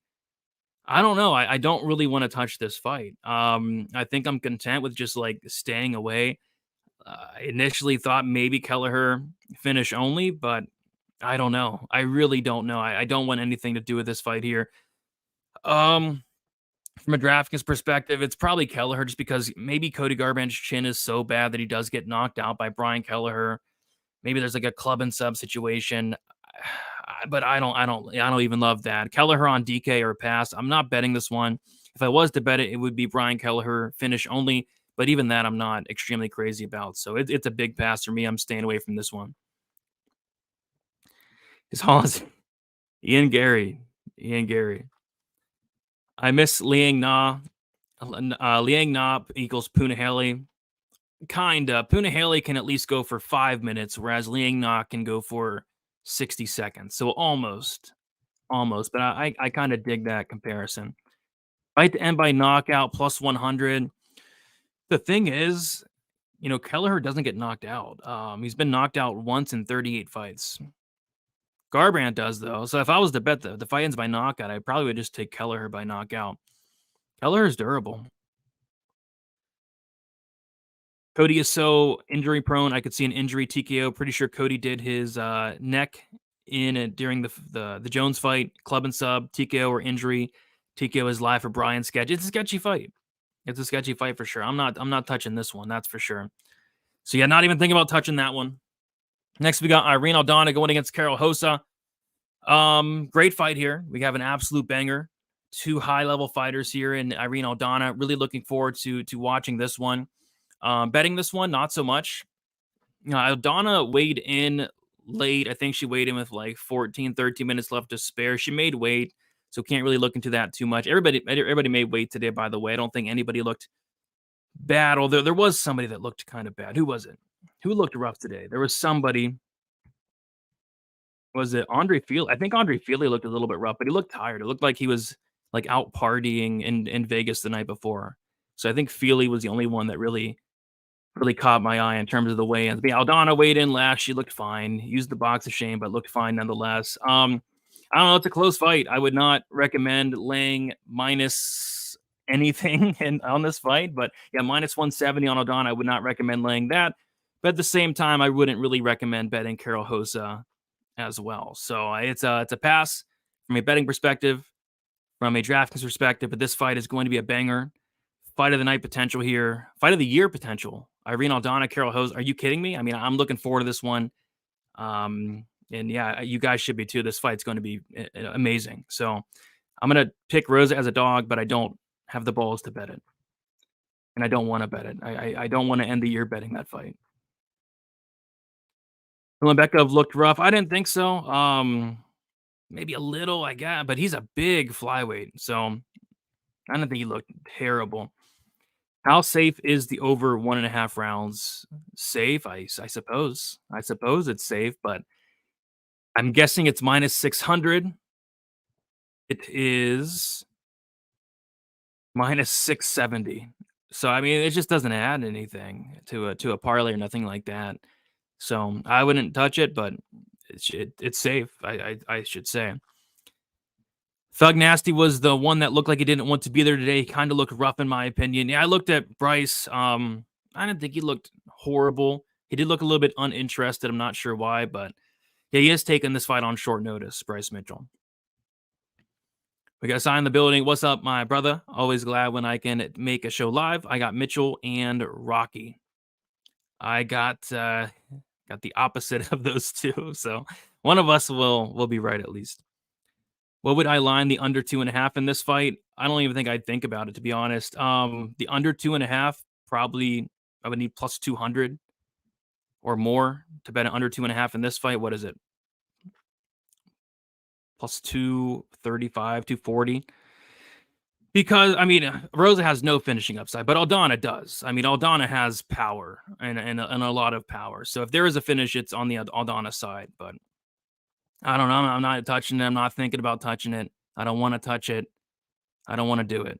C: I don't know. I don't really want to touch this fight. I think I'm content with just like staying away. I initially thought maybe Kelleher finish only, but I don't know. I really don't know. I don't want anything to do with this fight here. From a DraftKings perspective, it's probably Kelleher just because maybe Cody Garbrandt's chin is so bad that he does get knocked out by Brian Kelleher. Maybe there's like a club and sub situation, but I don't even love that. Kelleher on DK or pass. I'm not betting this one. If I was to bet it, it would be Brian Kelleher finish only. But even that, I'm not extremely crazy about. So it's a big pass for me. I'm staying away from this one. His Hollis, Ian Gary. I miss Liang Na. Liang Na equals Punahele. Kinda. Punahele can at least go for 5 minutes, whereas Liang Na can go for 60 seconds. So almost. But I kind of dig that comparison. Fight to end by knockout plus 100. The thing is, Kelleher doesn't get knocked out. He's been knocked out once in 38 fights. Garbrandt does, though. So if I was to bet the fight ends by knockout, I probably would just take Kelleher by knockout. Kelleher is durable. Cody is so injury prone. I could see an injury TKO. Pretty sure Cody did his neck in during the Jones fight, club and sub, TKO or injury. TKO is live for Brian Sketch. It's a sketchy fight. It's a sketchy fight for sure. I'm not touching this one. That's for sure. So yeah, not even thinking about touching that one. Next, we got Irene Aldana going against Carol Hossa. Great fight here. We have an absolute banger. Two high-level fighters here in Irene Aldana. Really looking forward to watching this one. Betting this one, not so much. Aldana weighed in late. I think she weighed in with like 13 minutes left to spare. She made weight, so can't really look into that too much. Everybody made weight today, by the way. I don't think anybody looked bad, although there was somebody that looked kind of bad. Who was it? Who looked rough today? There was somebody. Was it Andre Feely? I think Andre Feely looked a little bit rough, but he looked tired. It looked like he was like out partying in Vegas the night before. So I think Feely was the only one that really caught my eye in terms of the weigh-ins. But Aldana weighed in last. She looked fine. Used the box of shame, but looked fine nonetheless. I don't know. It's a close fight. I would not recommend laying minus anything on this fight. But yeah, minus 170 on Aldana. I would not recommend laying that. But at the same time, I wouldn't really recommend betting Carol Hossa as well. So it's a pass from a betting perspective, from a DraftKings perspective. But this fight is going to be a banger. Fight of the night potential here. Fight of the year potential. Irene Aldana, Carol Hossa. Are you kidding me? I mean, I'm looking forward to this one. And yeah, you guys should be too. This fight's going to be amazing. So I'm going to pick Rosa as a dog, but I don't have the balls to bet it. And I don't want to bet it. I don't want to end the year betting that fight. Bekov looked rough. I didn't think so. Maybe a little, I guess, but he's a big flyweight. So I don't think he looked terrible. How safe is the over 1.5 rounds? Safe, I suppose. I suppose it's safe, but I'm guessing it's minus 600. It is minus 670. So I mean, it just doesn't add anything to a parlay or nothing like that. So I wouldn't touch it, but it's safe. I should say. Thug Nasty was the one that looked like he didn't want to be there today. He kind of looked rough in my opinion. Yeah, I looked at Bryce. I didn't think he looked horrible. He did look a little bit uninterested. I'm not sure why, but yeah, he is taking this fight on short notice, Bryce Mitchell. We got Sai in the building. What's up, my brother? Always glad when I can make a show live. I got Mitchell and Rocky. I got the opposite of those two. So one of us will be right at least. What would I line the under 2.5 in this fight? I don't even think I'd think about it, to be honest. The under 2.5, probably I would need plus 200 or more to bet an under 2.5 in this fight. What is it? Plus 235, 240. Because, I mean, Rosa has no finishing upside, but Aldana does. I mean, Aldana has power and a lot of power. So if there is a finish, it's on the Aldana side. But I don't know. I'm not touching it. I'm not thinking about touching it. I don't want to touch it. I don't want to do it.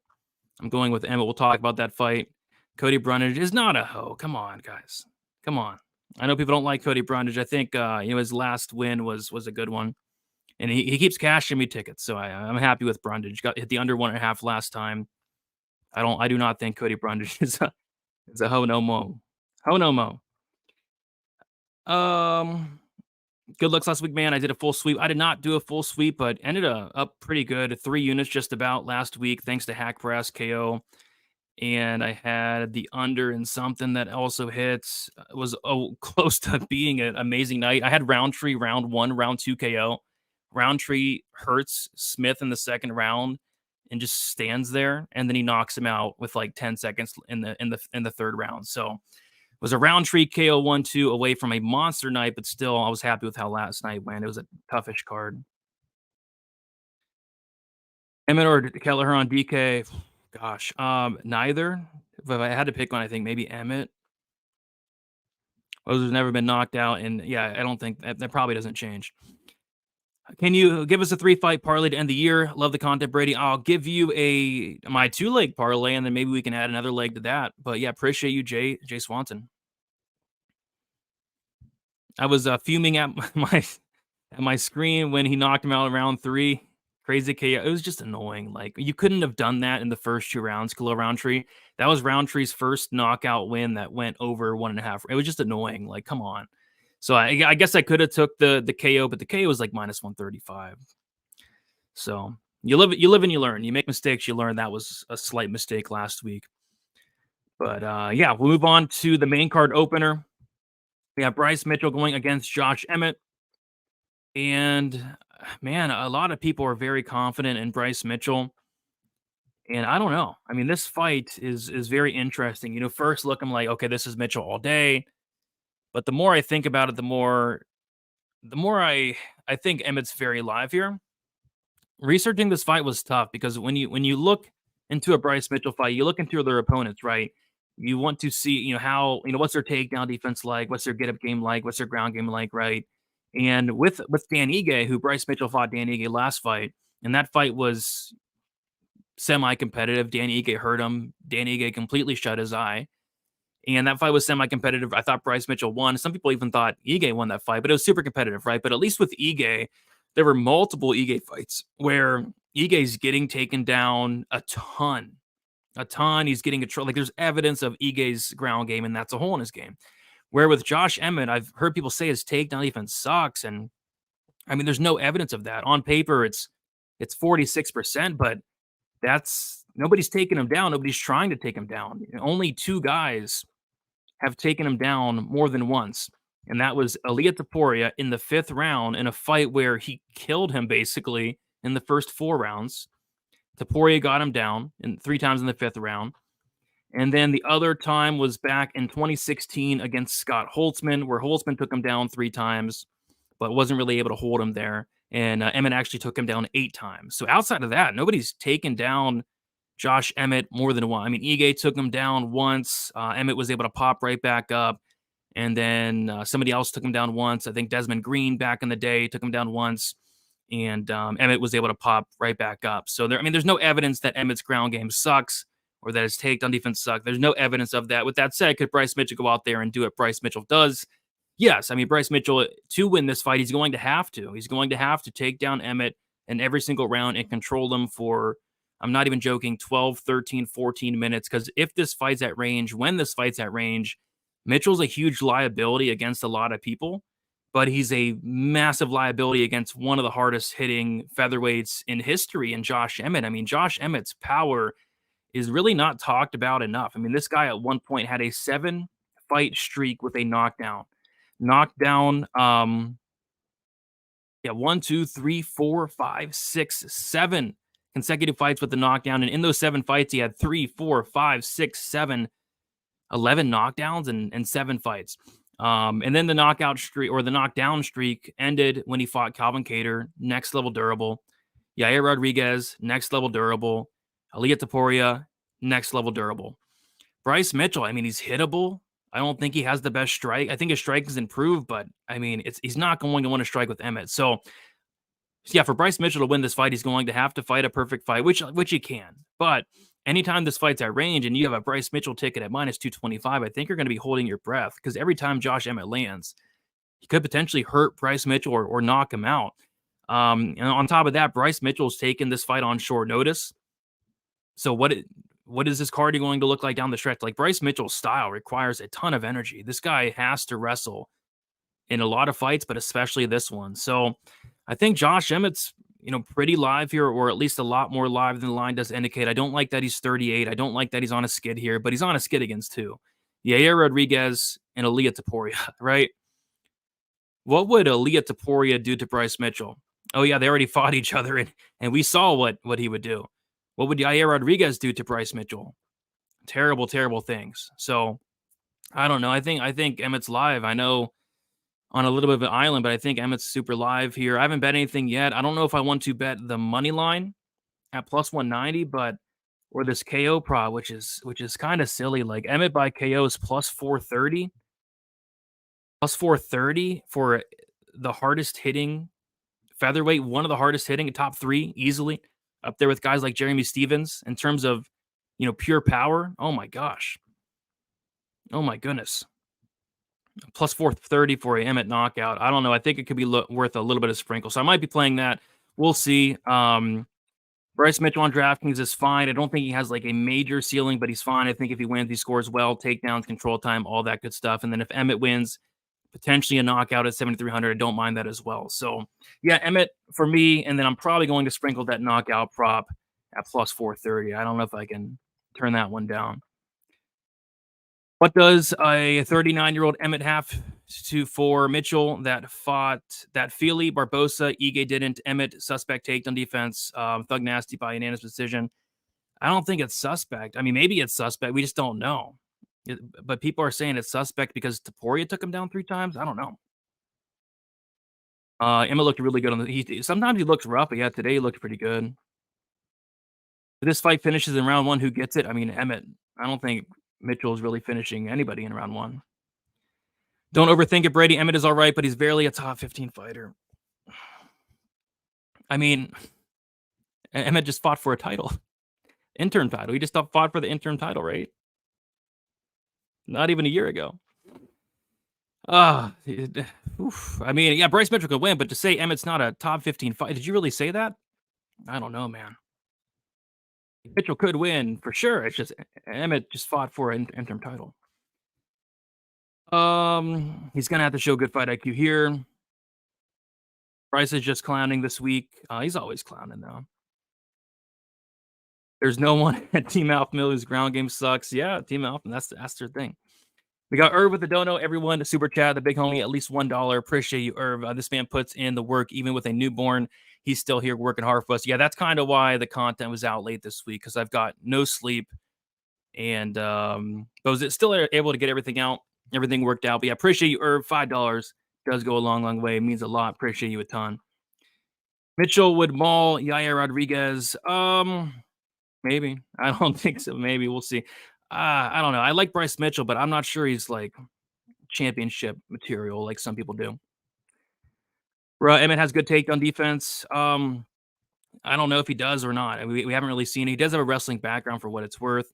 C: I'm going with Emmett. We'll talk about that fight. Cody Brundage is not a hoe. Come on, guys. Come on. I know people don't like Cody Brundage. I think his last win was a good one. And he keeps cashing me tickets, so I'm happy with Brundage. Got hit the under 1.5 last time. I do not think Cody Brundage is a ho no mo. Ho no mo. Good looks last week, man. I did a full sweep. I did not do a full sweep, but ended up pretty good. 3 units just about last week, thanks to Hack Press KO. And I had the under in something that also hits. It was close to being an amazing night. I had Roundtree round 1, round 2 KO. Roundtree hurts Smith in the second round and just stands there, and then he knocks him out with like 10 seconds in the third round. So it was a Roundtree KO 1-2 away from a monster night, but still I was happy with how last night went. It was a toughish card. Emmett or Kelleher on DK? Gosh, neither. If I had to pick one, I think maybe Emmett. Rosa's never been knocked out, and yeah, I don't think that probably doesn't change. Can you give us a 3-fight parlay to end the year? Love the content, Brady. I'll give you my 2-leg parlay, and then maybe we can add another leg to that. But yeah, appreciate you, Jay Swanson. I was fuming at my screen when he knocked him out in round 3. Crazy KO. It was just annoying. Like, you couldn't have done that in the first 2 rounds, Khalil Roundtree. That was Roundtree's first knockout win that went over 1.5. It was just annoying. Like, come on. So I guess I could have took the KO, but the KO was like minus 135. So you live and you learn. You make mistakes, you learn. That was a slight mistake last week. But yeah, we'll move on to the main card opener. We have Bryce Mitchell going against Josh Emmett. And man, a lot of people are very confident in Bryce Mitchell. And I don't know. I mean, this fight is very interesting. You know, first look, I'm like, okay, this is Mitchell all day. But the more I think about it, the more I think Emmett's very live here. Researching this fight was tough because when you look into a Bryce Mitchell fight, you look into their opponents, right? You want to see, how, what's their takedown defense like, what's their get up game like, what's their ground game like, right? And with Dan Ige, who Bryce Mitchell fought Dan Ige last fight, and that fight was semi-competitive. Dan Ige hurt him. Dan Ige completely shut his eye. And that fight was semi-competitive. I thought Bryce Mitchell won. Some people even thought Ige won that fight, but it was super competitive, right? But at least with Ige, there were multiple Ige fights where Ige's getting taken down a ton. He's getting control. Like, there's evidence of Ige's ground game, and that's a hole in his game. Where with Josh Emmett, I've heard people say his takedown defense sucks, and I mean, there's no evidence of that. On paper, it's 46%, but nobody's taking him down. Nobody's trying to take him down. Only 2 guys have taken him down more than once, and that was Ilia Topuria in the 5th round in a fight where he killed him basically in the first 4 rounds. Topuria got him down 3 times in the 5th round. And then the other time was back in 2016 against Scott Holtzman, where Holtzman took him down 3 times, but wasn't really able to hold him there. And Emmett actually took him down 8 times. So outside of that, nobody's taken down Josh Emmett more than one. I mean, Ige took him down once. Emmett was able to pop right back up. And then somebody else took him down once. I think Desmond Green back in the day took him down once. And Emmett was able to pop right back up. So there's no evidence that Emmett's ground game sucks or that his takedown defense sucks. There's no evidence of that. With that said, could Bryce Mitchell go out there and do what Bryce Mitchell does? Yes. I mean, Bryce Mitchell, to win this fight, he's going to have to. He's going to have to take down Emmett in every single round and control him for, I'm not even joking, 12, 13, 14 minutes. Because if this fight's at range, when this fight's at range, Mitchell's a huge liability against a lot of people, but he's a massive liability against one of the hardest hitting featherweights in history in Josh Emmett. I mean, Josh Emmett's power is really not talked about enough. I mean, this guy at one point had a 7-fight streak with a knockdown. Knocked down Yeah, 1, 2, 3, 4, 5, 6, 7 consecutive fights with the knockdown. And in those 7 fights, he had 3, 4, 5, 6, 7, 11 knockdowns and 7 fights. And then the knockout streak or the knockdown streak ended when he fought Calvin Kattar, next level durable. Yair Rodriguez, next level durable. Aaliyah Taporia, next level durable. Bryce Mitchell, I mean, he's hittable. I don't think he has the best strike. I think his strike has improved, but I mean, he's not going to want to strike with Emmett. So yeah, for Bryce Mitchell to win this fight, he's going to have to fight a perfect fight, which he can. But anytime this fight's at range and you have a Bryce Mitchell ticket at minus 225, I think you're going to be holding your breath because every time Josh Emmett lands, he could potentially hurt Bryce Mitchell or knock him out. And on top of that, Bryce Mitchell's taken this fight on short notice. So what is this card going to look like down the stretch? Like Bryce Mitchell's style requires a ton of energy. This guy has to wrestle in a lot of fights, but especially this one. So I think Josh Emmett's, pretty live here, or at least a lot more live than the line does indicate. I don't like that he's 38. I don't like that he's on a skid here, but he's on a skid against 2. Yair Rodriguez and Aaliyah Taporia, right? What would Aaliyah Taporia do to Bryce Mitchell? Oh, yeah, they already fought each other, and we saw what he would do. What would Yair Rodriguez do to Bryce Mitchell? Terrible, terrible things. So I don't know. I think Emmett's live. I know on a little bit of an island, but I think Emmett's super live here. I haven't bet anything yet. I don't know if I want to bet the money line at plus 190, or this KO prop, which is kind of silly. Like Emmett by KO is plus 430. Plus 430 for the hardest hitting featherweight, one of the hardest hitting, top 3 easily, up there with guys like Jeremy Stevens in terms of, pure power. Oh my gosh. Oh my goodness. Plus 430 for a Emmett knockout. I don't know. I think it could be worth a little bit of sprinkle. So I might be playing that. We'll see. Bryce Mitchell on DraftKings is fine. I don't think he has like a major ceiling, but he's fine. I think if he wins, he scores well, takedowns, control time, all that good stuff. And then if Emmett wins, potentially a knockout at 7,300, I don't mind that as well. So yeah, Emmett for me. And then I'm probably going to sprinkle that knockout prop at plus 430. I don't know if I can turn that one down. What does a 39-year-old Emmett have to for Mitchell that fought that Feely, Barbosa, Ige didn't, Emmett, suspect takedown defense, Thug Nasty by unanimous decision? I don't think it's suspect. I mean, maybe it's suspect. We just don't know. But people are saying it's suspect because Taporia took him down 3 times. I don't know. Emmett looked really good on sometimes he looks rough, but yeah, today he looked pretty good. If this fight finishes in round 1, who gets it? I mean, Emmett. I don't think Mitchell is really finishing anybody in round 1. Don't overthink it, Brady. Emmett is all right, but he's barely a top 15 fighter. I mean, Emmett just fought for a title. Interim title. He just fought for the interim title, right? Not even a year ago. I mean, yeah, Bryce Mitchell could win, but to say Emmett's not a top 15 fight, did you really say that? I don't know, man. Mitchell could win for sure. It's just Emmett just fought for an interim title. He's gonna have to show good fight IQ here. Bryce is just clowning this week. He's always clowning though. There's no one at Team Alpha Mill whose ground game sucks. Yeah, Team Alpha, that's their thing. We got Irv with the dono. Everyone, the super chat, the big homie, at least $1. Appreciate you, Irv. This man puts in the work even with a newborn. He's still here working hard for us. Yeah, that's kind of why the content was out late this week because I've got no sleep and was still able to get everything out. Everything worked out. But yeah, appreciate you, Irv. $5 does go a long, long way. It means a lot. Appreciate you a ton. Mitchell would maul Yair Rodriguez. Maybe. I don't think so. Maybe. We'll see. I don't know. I like Bryce Mitchell, but I'm not sure he's like championship material like some people do. Emmett has good takedown defense. I don't know if he does or not. We haven't really seen it. He does have a wrestling background for what it's worth.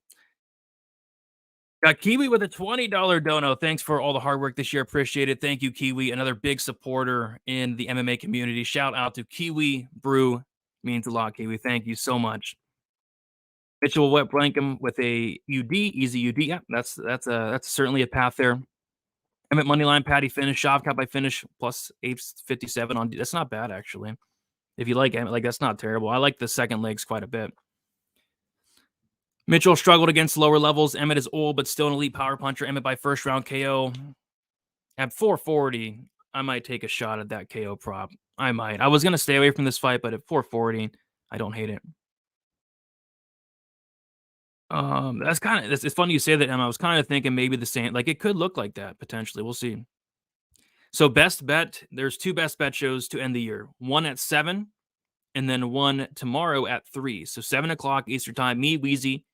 C: Got Kiwi with a $20 dono. Thanks for all the hard work this year. Appreciate it. Thank you, Kiwi. Another big supporter in the MMA community. Shout out to Kiwi Brew. Means a lot, Kiwi. Thank you so much. Mitchell will wet blank him with a UD, easy UD. Yeah, that's certainly a path there. Emmett moneyline, Patty finish, Shavkat by finish, plus 857 on. That's not bad actually. If you like Emmett, like that's not terrible. I like the second legs quite a bit. Mitchell struggled against lower levels. Emmett is old, but still an elite power puncher. Emmett by first round KO at 440. I might take a shot at that KO prop. I might. I was gonna stay away from this fight, but at 440, I don't hate it. That's kind of it's funny you say that, Emma. I was kind of thinking maybe the same. Like it could look like that potentially. We'll see. So best bet. There's 2 best bet shows to end the year. One at 7, and then one tomorrow at 3. So 7 o'clock Eastern time. Me, Wheezy,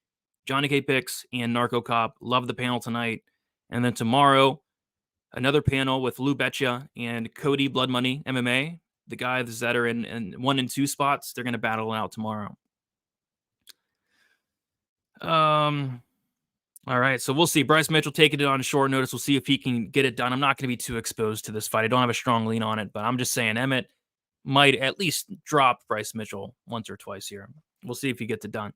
C: Johnny K Picks, and Narco Cop. Love the panel tonight. And then tomorrow, another panel with Lou Betcha and Cody Blood Money MMA. The guys that are in 1 and 2 spots, they're gonna battle it out tomorrow. All right, so we'll see. Bryce Mitchell taking it on short notice. We'll see if he can get it done. I'm not going to be too exposed to this fight. I don't have a strong lean on it, but I'm just saying Emmett might at least drop Bryce Mitchell once or twice here. We'll see if he gets it done.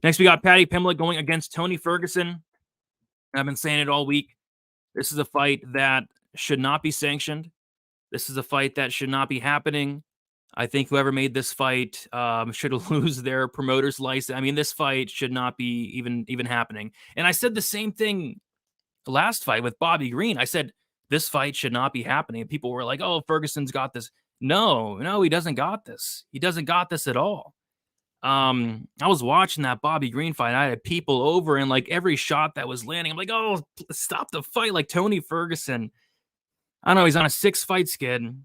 C: Next, we got Paddy Pimblett going against Tony Ferguson. I've been saying it all week. This is a fight that should not be sanctioned. This is a fight that should not be happening. I think whoever made this fight should lose their promoter's license. I mean, this fight should not be even happening. And I said the same thing last fight with Bobby Green. I said this fight should not be happening. And people were like, "Oh, Ferguson's got this." No, he doesn't got this. He doesn't got this at all. I was watching that Bobby Green fight. I had people over, and like every shot that was landing, I'm like, "Oh, stop the fight!" Like Tony Ferguson. I don't know. He's on a 6-fight skid.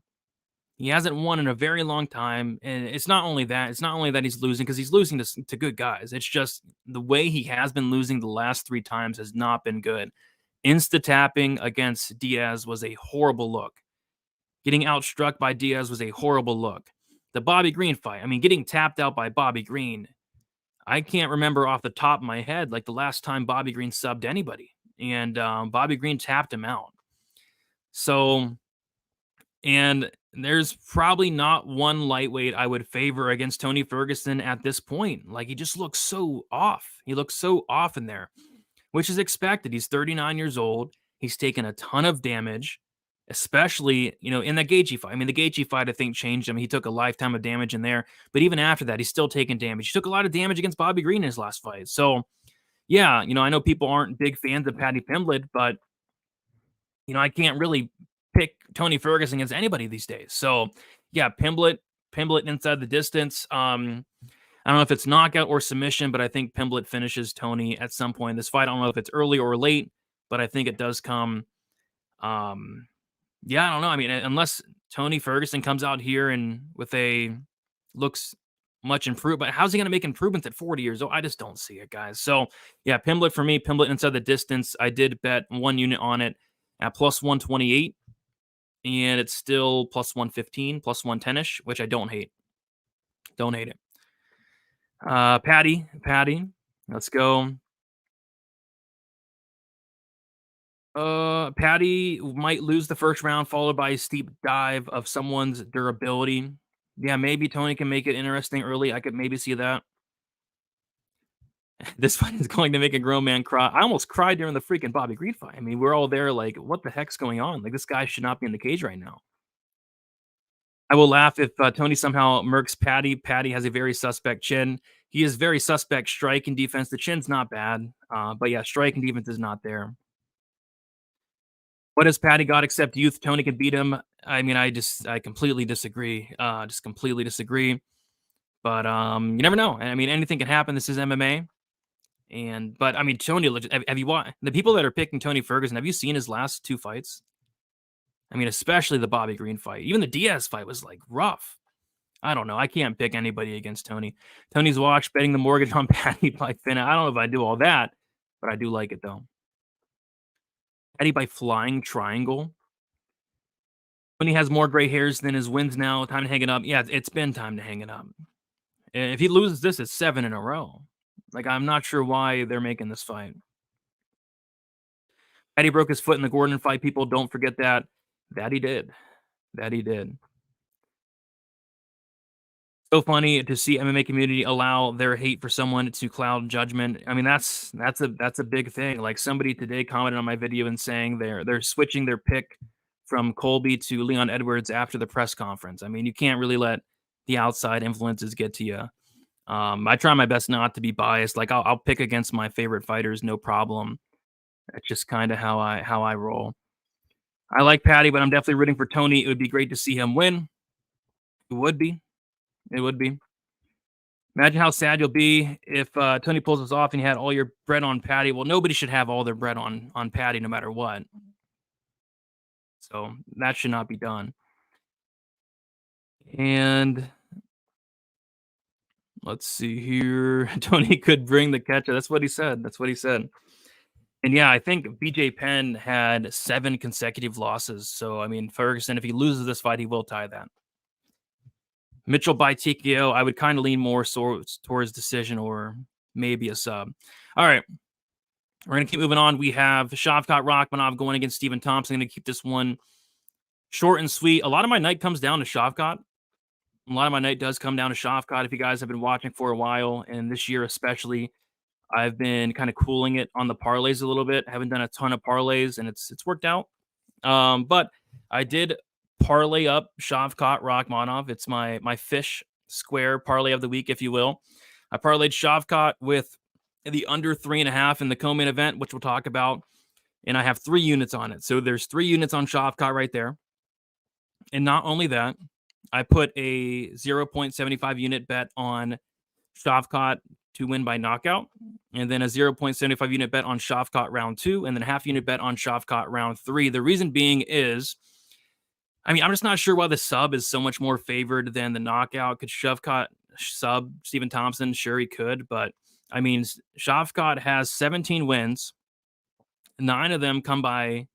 C: He hasn't won in a very long time, and it's not only that. It's not only that he's losing because he's losing to good guys. It's just the way he has been losing the last 3 times has not been good. Insta-tapping against Diaz was a horrible look. Getting outstruck by Diaz was a horrible look. The Bobby Green fight, I mean, getting tapped out by Bobby Green, I can't remember off the top of my head like the last time Bobby Green subbed anybody, and Bobby Green tapped him out. So, and there's probably not one lightweight I would favor against Tony Ferguson at this point. Like, he just looks so off. He looks so off in there, which is expected. He's 39 years old. He's taken a ton of damage, especially, in that Gaethje fight. I mean, the Gaethje fight, I think, changed him. He took a lifetime of damage in there. But even after that, he's still taking damage. He took a lot of damage against Bobby Green in his last fight. So, yeah, I know people aren't big fans of Paddy Pimblett, but, I can't really pick Tony Ferguson against anybody these days. So, yeah, Pimblett inside the distance. I don't know if it's knockout or submission, but I think Pimblett finishes Tony at some point in this fight. I don't know if it's early or late, but I think it does come. Yeah, I don't know. I mean, unless Tony Ferguson comes out here and looks much improved, but how's he going to make improvements at 40 years old? I just don't see it, guys. So, yeah, Pimblett for me, Pimblett inside the distance. I did bet 1 unit on it at plus 128. And it's still plus 115, plus 110-ish, which I don't hate. Don't hate it. Paddy, let's go. Paddy might lose the first round, followed by a steep dive of someone's durability. Yeah, maybe Tony can make it interesting early. I could maybe see that. This fight is going to make a grown man cry. I almost cried during the freaking Bobby Green fight. I mean, we're all there like, what the heck's going on? Like, this guy should not be in the cage right now. I will laugh if Tony somehow murks Paddy. Paddy has a very suspect chin. He is very suspect strike and defense. The chin's not bad, but yeah, strike and defense is not there. What has Paddy got except youth? Tony can beat him. I mean, I completely disagree. Just completely disagree. But you never know. I mean, anything can happen. This is MMA. But I mean, Tony, have you watched the people that are picking Tony Ferguson? Have you seen his last 2 fights? I mean, especially the Bobby Green fight. Even the Diaz fight was like rough. I don't know. I can't pick anybody against Tony. Tony's watch betting the mortgage on Paddy by Finn. I don't know if I do all that, but I do like it though. Paddy by flying triangle. When he has more gray hairs than his wins now, time to hang it up. Yeah, it's been time to hang it up. If he loses this, it's 7 in a row. Like, I'm not sure why they're making this fight. Paddy broke his foot in the Gordon fight. People don't forget that. That he did. So funny to see MMA community allow their hate for someone to cloud judgment. I mean, that's a big thing. Like, somebody today commented on my video and saying they're switching their pick from Colby to Leon Edwards after the press conference. I mean, you can't really let the outside influences get to you. I try my best not to be biased. Like, I'll pick against my favorite fighters, no problem. That's just kind of how I roll. I like Patty, but I'm definitely rooting for Tony. It would be great to see him win. It would be. It would be. Imagine how sad you'll be if Tony pulls this off and you had all your bread on Patty. Well, nobody should have all their bread on Patty no matter what. So that should not be done. And let's see here. Tony could bring the catcher. That's what he said. That's what he said. And yeah, I think BJ Penn had 7 consecutive losses. So, I mean, Ferguson, if he loses this fight, he will tie that. Mitchell by TKO, I would kind of lean more towards decision or maybe a sub. All right. We're going to keep moving on. We have Shavkat Rakhmonov going against Stephen Thompson. I'm going to keep this one short and sweet. A lot of my night comes down to Shavkat. A lot of my night does come down to Shavkat. If you guys have been watching for a while, and this year especially, I've been kind of cooling it on the parlays a little bit. I haven't done a ton of parlays, and it's worked out. But I did parlay up Shavkat Rakhmonov. It's my fish square parlay of the week, if you will. I parlayed Shavkat with the under 3.5 in the co-main event, which we'll talk about. And I have 3 units on it. So there's 3 units on Shavkat right there. And not only that, I put a 0.75 unit bet on Shavkat to win by knockout, and then a 0.75 unit bet on Shavkat round 2, and then a half unit bet on Shavkat round 3. The reason being is, I mean, I'm just not sure why the sub is so much more favored than the knockout. Could Shavkat sub Stephen Thompson? Sure, he could, but I mean, Shavkat has 17 wins. 9 of them come by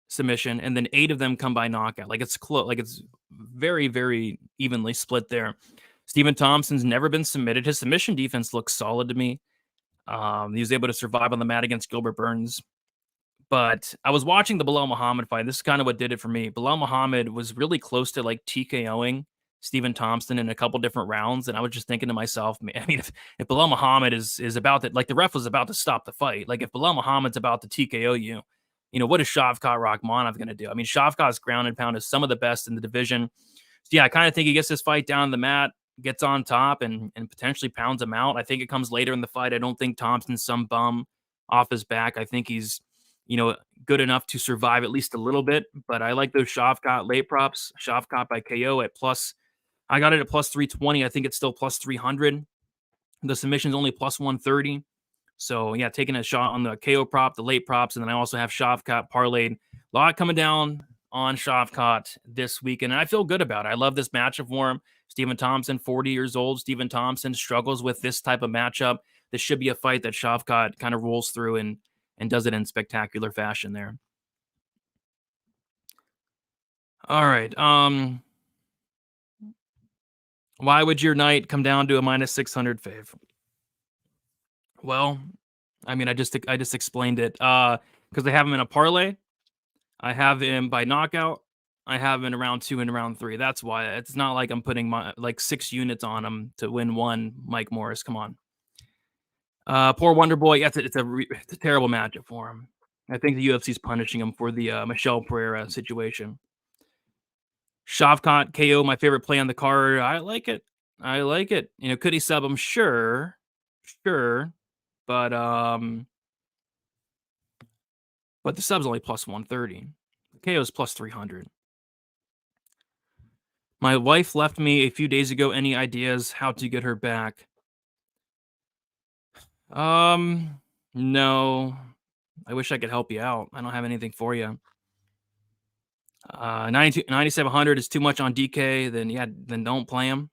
C: submission, and then 8 of them come by knockout. Like, it's close. Like, it's very, very evenly split there. Stephen Thompson's never been submitted. His submission defense looks solid to me. He was able to survive on the mat against Gilbert Burns. But I was watching the Bilal Muhammad fight. This is kind of what did it for me. Bilal Muhammad was really close to like TKOing Stephen Thompson in a couple different rounds. And I was just thinking to myself, I mean, if Bilal Muhammad is about to, like, the ref was about to stop the fight. Like, if Bilal Muhammad's about to TKO you, what is Shavkat Rakhmonov going to do? I mean, Shavkat's ground and pound is some of the best in the division. So yeah, I kind of think he gets this fight down the mat, gets on top, and potentially pounds him out. I think it comes later in the fight. I don't think Thompson's some bum off his back. I think he's, good enough to survive at least a little bit. But I like those Shavkat late props. Shavkat by KO at plus, I got it at plus 320. I think it's still plus 300. The submission's only plus 130. So yeah, taking a shot on the KO prop, the late props, and then I also have Shavkat parlayed. A lot coming down on Shavkat this weekend, and I feel good about it. I love this matchup for him. Stephen Thompson, 40 years old. Stephen Thompson struggles with this type of matchup. This should be a fight that Shavkat kind of rolls through and does it in spectacular fashion there. All right. Why would your night come down to a minus 600 fave? Well, I mean, I just explained it. Because I have him in a parlay. I have him by knockout. I have him in round 2 and round 3. That's why. It's not like I'm putting my 6 units on him to win one. Mike Morris, come on. Poor Wonder Boy. Yes, it's a terrible matchup for him. I think the UFC's punishing him for the Michelle Pereira situation. Shavkat KO, my favorite play on the card. I like it. Could he sub him? Sure. But the sub's only plus 130. The KO's plus 300. My wife left me a few days ago. Any ideas how to get her back? No. I wish I could help you out. I don't have anything for you. 9,700 is too much on DK. Then don't play him.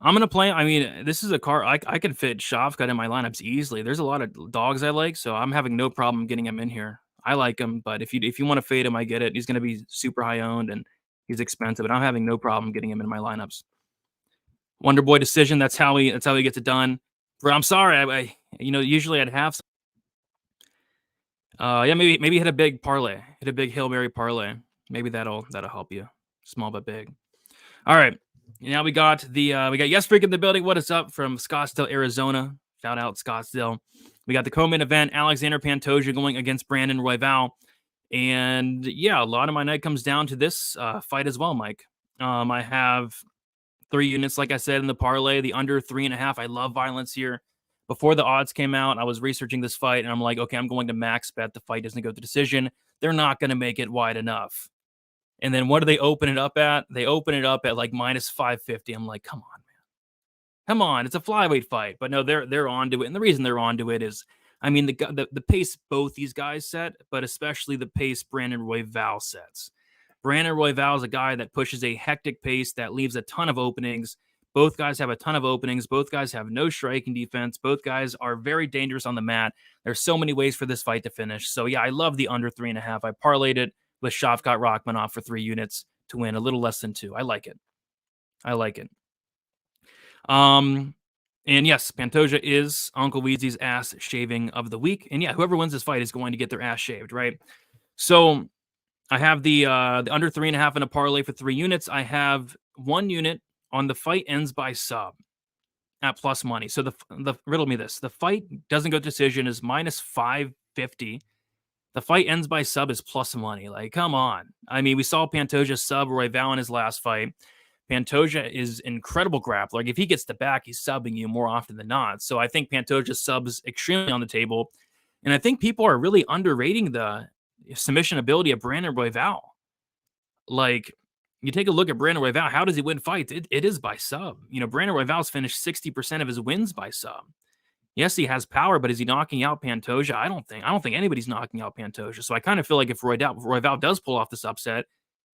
C: I'm going to play. I mean, this is a car. I can fit Shavkat in my lineups easily. There's a lot of dogs I like, so I'm having no problem getting him in here. I like him, but if you want to fade him, I get it. He's going to be super high owned and he's expensive, but I'm having no problem getting him in my lineups. Wonder Boy decision. That's how he gets it done. Bro, I'm sorry. I usually I'd have some. Maybe hit a big parlay. Hit a big Hail Mary parlay. Maybe that'll help you. Small but big. All right. Now we got Yes Freak in the building. What is up from Scottsdale, Arizona? Shout out Scottsdale. We got the co-main event, Alexander Pantoja going against Brandon Royval. And yeah, a lot of my night comes down to this fight as well, Mike. I have 3 units, like I said, in the parlay, the under 3.5. I love violence here. Before the odds came out, I was researching this fight, and I'm like, okay, I'm going to max bet the fight doesn't go to decision. they're not going to make it wide enough. And then what do they open it up at? They open it up at like minus 550. I'm like, come on, man. Come on. It's a flyweight fight. But no, they're onto it. And the reason they're onto it is, I mean, the pace both these guys set, but especially the pace Brandon Royval sets. Brandon Royval is a guy that pushes a hectic pace that leaves a ton of openings. Both guys have a ton of openings. Both guys have no striking defense. Both guys are very dangerous on the mat. There's so many ways for this fight to finish. So yeah, I love the under 3.5. I parlayed it with Shavkat Rakhmonov for 3 units to win a little less than 2. I like it. I like it. And yes, Pantoja is Uncle Weezy's ass shaving of the week. And yeah, whoever wins this fight is going to get their ass shaved, right? So I have the under 3.5 in a parlay for 3 units. I have 1 unit on the fight ends by sub at plus money. So the riddle me this: the fight doesn't go to decision is minus 550. The fight ends by sub is plus money. Like, come on. I mean, we saw Pantoja sub Royval in his last fight. Pantoja is incredible grappler. Like, if he gets the back, he's subbing you more often than not. So I think Pantoja subs extremely on the table. And I think people are really underrating the submission ability of Brandon Royval. Like, you take a look at Brandon Royval, how does he win fights? It is by sub. You know, Brandon Royval's finished 60% of his wins by sub. Yes, he has power, but is he knocking out Pantoja? I don't think anybody's knocking out Pantoja. So I kind of feel like if Royval does pull off this upset,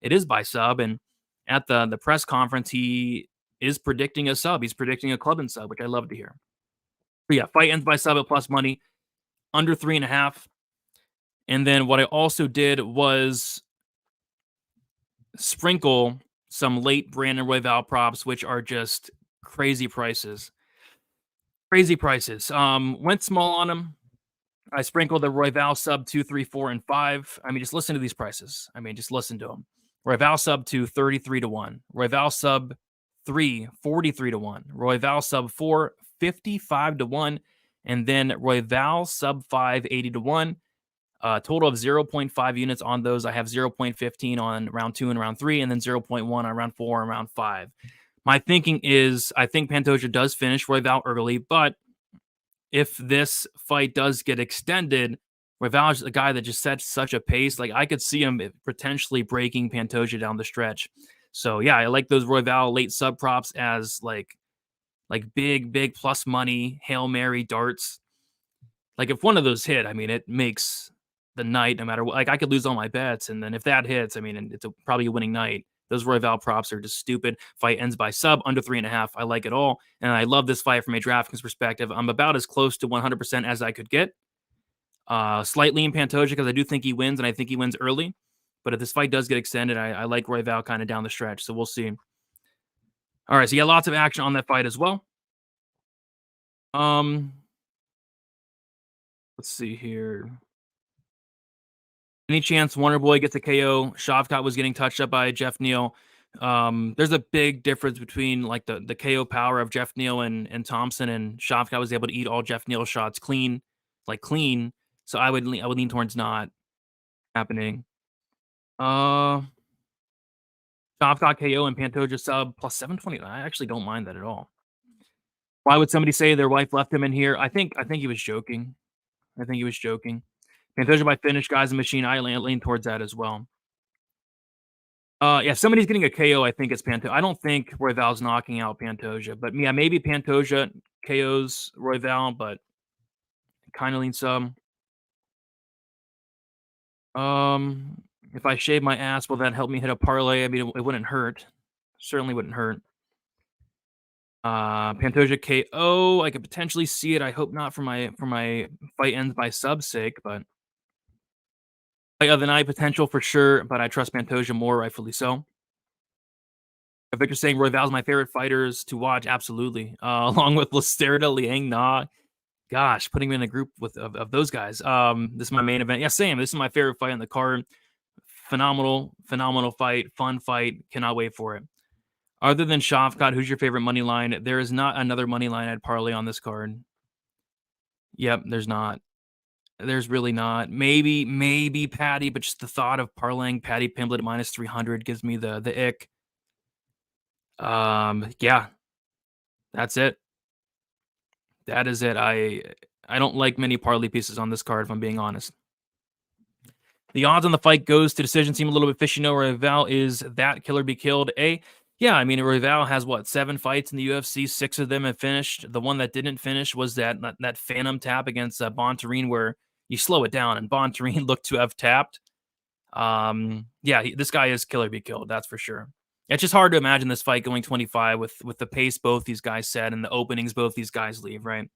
C: it is by sub. And at the press conference, he is predicting a sub. He's predicting a club and sub, which I love to hear. But yeah, fight ends by sub at plus money, under 3.5. And then what I also did was sprinkle some late Brandon Royval props, which are just crazy prices. Crazy prices. Went small on them. I sprinkled the Royval sub 2, 3, 4, and 5. I mean, just listen to these prices. I mean, just listen to them. Royval sub 2, 33 to 1. Royval sub 3, 43 to 1. Royval sub 4, 55 to 1. And then Royval sub 5, 80 to 1. Total of 0.5 units on those. I have 0.15 on round 2 and round 3, and then 0.1 on round 4 and round 5. My thinking is I think Pantoja does finish Royval early, but if this fight does get extended, Royval is a guy that just sets such a pace. Like, I could see him potentially breaking Pantoja down the stretch. So yeah, I like those Royval late sub props as like big plus money, Hail Mary darts. Like, if one of those hit, I mean, it makes the night no matter what. Like, I could lose all my bets, and then if that hits, I mean, it's probably a winning night. Those Royval props are just stupid. Fight ends by sub, under 3.5. I like it all. And I love this fight from a DraftKings perspective. I'm about as close to 100% as I could get. Slightly in Pantoja because I do think he wins, and I think he wins early. But if this fight does get extended, I like Royval kind of down the stretch. So we'll see. All right, so yeah, lots of action on that fight as well. Let's see here. Any chance Wonder Boy gets a KO? Shavkat was getting touched up by Jeff Neal. There's a big difference between like the KO power of Jeff Neal and Thompson, and Shavkat was able to eat all Jeff Neal shots clean. So I would lean towards not happening. Shavkat KO and Pantoja sub plus 720. I actually don't mind that at all. Why would somebody say their wife left him in here? I think he was joking. Pantoja by finish, guy's a machine. I lean towards that as well. Yeah, somebody's getting a KO. I think it's Pantoja. I don't think Royval's knocking out Pantoja, but yeah, maybe Pantoja KOs Royval, but kind of lean sub. If I shave my ass, will that help me hit a parlay? I mean, it wouldn't hurt. Certainly wouldn't hurt. Pantoja KO. I could potentially see it. I hope not for my fight ends by sub sake, but fight of the night potential for sure. But I trust Pantoja more, rightfully so. If Victor's saying Royval's my favorite fighters to watch, absolutely. Along with Listerda, Liang Na. Gosh, putting me in a group of those guys. This is my main event. Yeah, same. This is my favorite fight on the card. Phenomenal fight, fun fight. Cannot wait for it. Other than Shavkat, who's your favorite money line? There is not another money line I'd parlay on this card. Yep, there's not. There's really not. Maybe Patty, but just the thought of parlaying Patty Pimblett at minus 300 gives me the ick. Yeah, that's it. That is it. I don't like many parlay pieces on this card, if I'm being honest. The odds on the fight goes to decision seem a little bit fishy. No, Royval is that killer be killed. Yeah, I mean, Royval has what, 7 fights in the UFC, 6 of them have finished. The one that didn't finish was that phantom tap against Bontarine, where you slow it down, and Bontarine looked to have tapped. Yeah, this guy is killer be killed, that's for sure. It's just hard to imagine this fight going 25 with the pace both these guys set and the openings both these guys leave, right?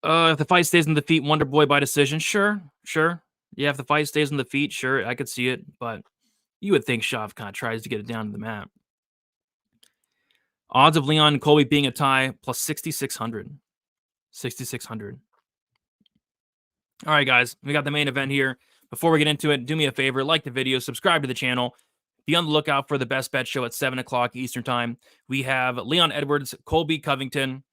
C: If the fight stays on the feet, Wonder Boy by decision, sure. Yeah, if the fight stays on the feet, sure, I could see it, but you would think Shavkat tries to get it down to the mat. Odds of Leon and Colby being a tie, plus 6,600. 6,600. All right, guys, we got the main event here. Before we get into it, do me a favor, like the video, subscribe to the channel. Be on the lookout for the Best Bet show at 7 o'clock Eastern Time. We have Leon Edwards, Colby Covington,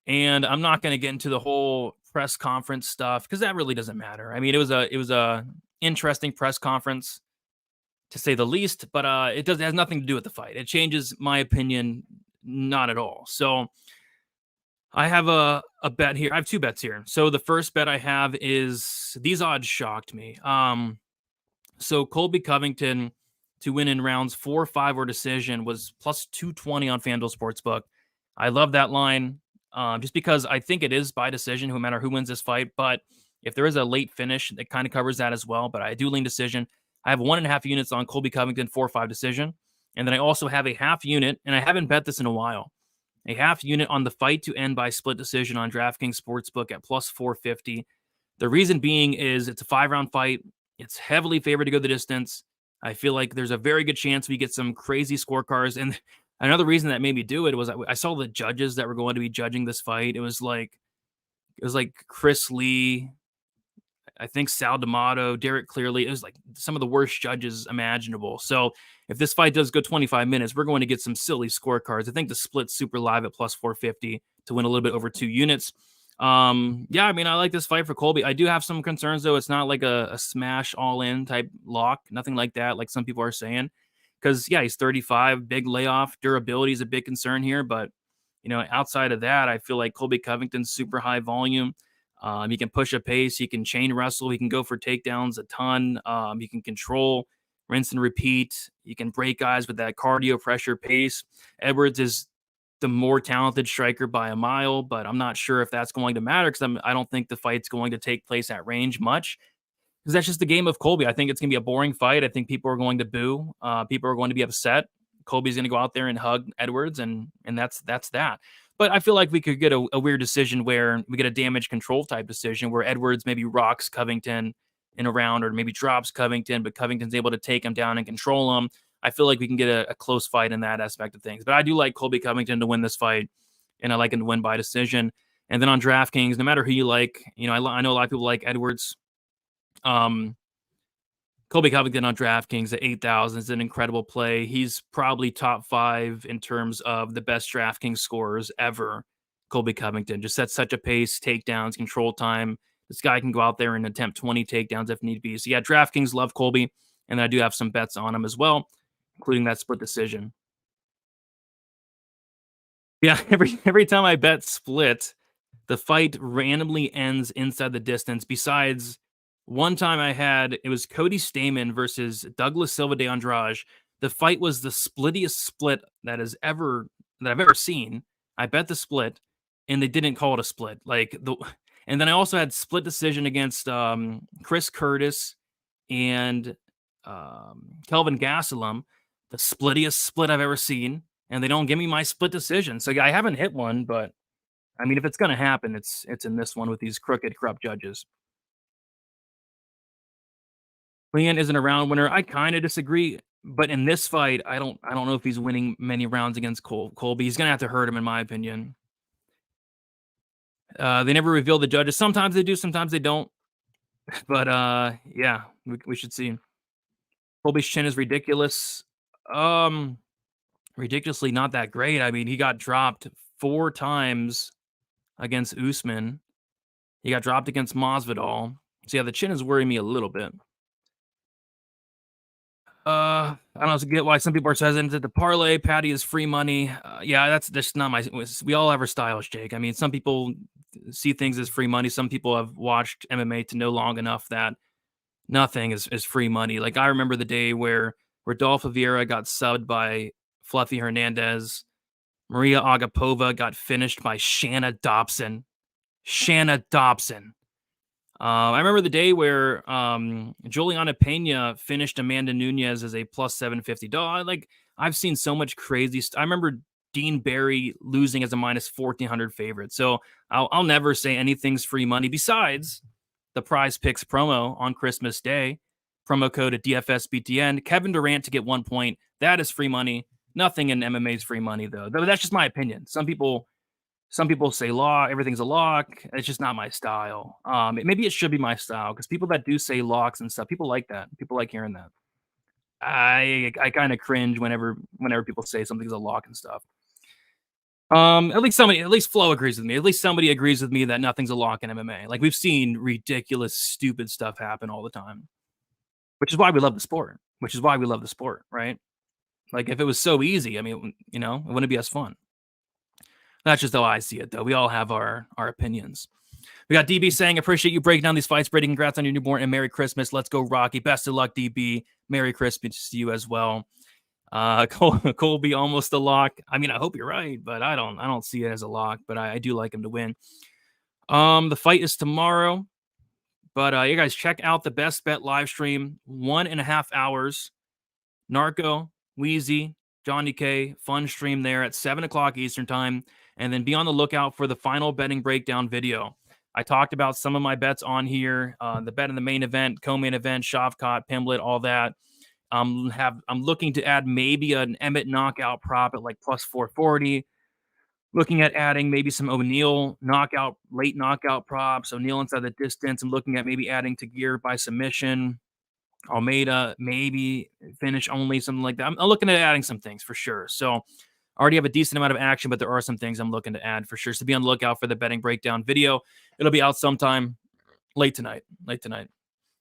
C: and I'm not going to get into the whole press conference stuff because that really doesn't matter. I mean, it was a interesting press conference, to say the least, but it has nothing to do with the fight. It changes my opinion not at all. So I have a bet here. I have 2 bets here. So the first bet I have is, these odds shocked me. So Colby Covington to win in rounds 4, 5, or decision was plus 220 on FanDuel Sportsbook. I love that line, just because I think it is by decision, no matter who wins this fight. But if there is a late finish, it kind of covers that as well. But I do lean decision. I have 1.5 units on Colby Covington 4-5 decision. And then I also have a half unit, and I haven't bet this in a while, a half unit on the fight to end by split decision on Draftkings Sportsbook at plus 450. The reason being is it's a 5-round fight. It's heavily favored to go the distance. I feel like there's a very good chance we get some crazy scorecards. And another reason that made me do it was I saw the judges that were going to be judging this fight. It was like Chris Lee, I think Sal D'Amato, Derek Clearly. It was like some of the worst judges imaginable. So if this fight does go 25 minutes, we're going to get some silly scorecards. I think the split's super live at plus 450 to win a little bit over 2 units. Yeah, I mean, I like this fight for Colby. I do have some concerns, though. It's not like a smash all-in type lock. Nothing like that, like some people are saying. Because, yeah, he's 35, big layoff. Durability is a big concern here. But, you know, outside of that, I feel like Colby Covington's super high volume. He can push a pace. He can chain wrestle. He can go for takedowns a ton. He can control, rinse and repeat. He can break guys with that cardio pressure pace. Edwards is the more talented striker by a mile, but I'm not sure if that's going to matter because I don't think the fight's going to take place at range much, because that's just the game of Colby. I think it's going to be a boring fight. I think people are going to boo. People are going to be upset. Colby's going to go out there and hug Edwards, and that's that. But I feel like we could get a weird decision where we get a damage control type decision where Edwards maybe rocks Covington in a round, or maybe drops Covington, but Covington's able to take him down and control him. I feel like we can get a close fight in that aspect of things. But I do like Colby Covington to win this fight, and I like him to win by decision. And then on DraftKings, no matter who you like, you know, I know a lot of people like Edwards. Colby Covington on DraftKings at 8,000 is an incredible play. He's probably top 5 in terms of the best DraftKings scorers ever. Colby Covington just sets such a pace, takedowns, control time. This guy can go out there and attempt 20 takedowns if need be. So yeah, DraftKings love Colby, and I do have some bets on him as well, including that split decision. Yeah, every time I bet split, the fight randomly ends inside the distance. Besides one time it was Cody Stamann versus Douglas Silva de Andrade. The fight was the splittiest split that I've ever seen. I bet the split, and they didn't call it a split. And then I also had split decision against Chris Curtis and Kelvin Gastelum, the splittiest split I've ever seen, and they don't give me my split decision. So I haven't hit one, but I mean, if it's going to happen, it's in this one with these crooked, corrupt judges. Leon isn't a round winner. I kind of disagree, but in this fight, I don't know if he's winning many rounds against Colby. He's going to have to hurt him, in my opinion. They never reveal the judges. Sometimes they do, sometimes they don't. But yeah, we should see. Colby's chin is ridiculous. Ridiculously not that great. I mean, he got dropped 4 times against Usman. He got dropped against Masvidal. So yeah, the chin is worrying me a little bit. I don't know, get why some people are hesitant to the parlay. Patty is free money. Yeah, that's just not my. We all have our styles, Jake. I mean, some people see things as free money. Some people have watched MMA to know long enough that nothing is free money. Like, I remember the day where Rodolfo Vieira got subbed by Fluffy Hernandez. Maria Agapova got finished by Shanna Dobson. I remember the day where Juliana Pena finished Amanda Nunes as a plus 750 dog. Like, I've seen so much crazy I remember Dean Barry losing as a minus 1,400 favorite. So I'll never say anything's free money besides the Prize Picks promo on Christmas Day. Promo code at DFSBTN. Kevin Durant to get 1 point. That is free money. Nothing in MMA is free money, though. That's just my opinion. Some people say lock, everything's a lock. It's just not my style. Maybe it should be my style because people that do say locks and stuff, people like that. People like hearing that. I kind of cringe whenever people say something's a lock and stuff. At least Flo agrees with me. At least somebody agrees with me that nothing's a lock in MMA. Like, we've seen ridiculous, stupid stuff happen all the time, which is why we love the sport. Right? Like, if it was so easy, I mean, it wouldn't be as fun. That's just how I see it, though. We all have our opinions. We got DB saying, appreciate you breaking down these fights, Brady. Congrats on your newborn and Merry Christmas. Let's go, Rocky. Best of luck, DB. Merry Christmas to you as well. Colby almost a lock. I mean, I hope you're right, but I don't see it as a lock, but I do like him to win. The fight is tomorrow, but you guys check out the Best Bet live stream, 1.5 hours. Narco, Wheezy, Johnny K, fun stream there at 7 o'clock Eastern time. And then be on the lookout for the final betting breakdown video. I talked about some of my bets on here, the bet in the main event, co-main event, Shavkat, Pimblett, all that. I'm looking to add maybe an Emmett knockout prop at like plus 440. Looking at adding maybe some O'Neal late knockout props. O'Neal inside the distance. I'm looking at maybe adding Tagir by submission. Almeida, maybe finish only, something like that. I'm looking at adding some things for sure. So I already have a decent amount of action, but there are some things I'm looking to add for sure. So be on the lookout for the betting breakdown video. It'll be out sometime late tonight.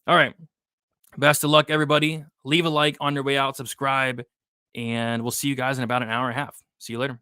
C: All right. Best of luck, everybody. Leave a like on your way out, subscribe, and we'll see you guys in about an hour and a half. See you later.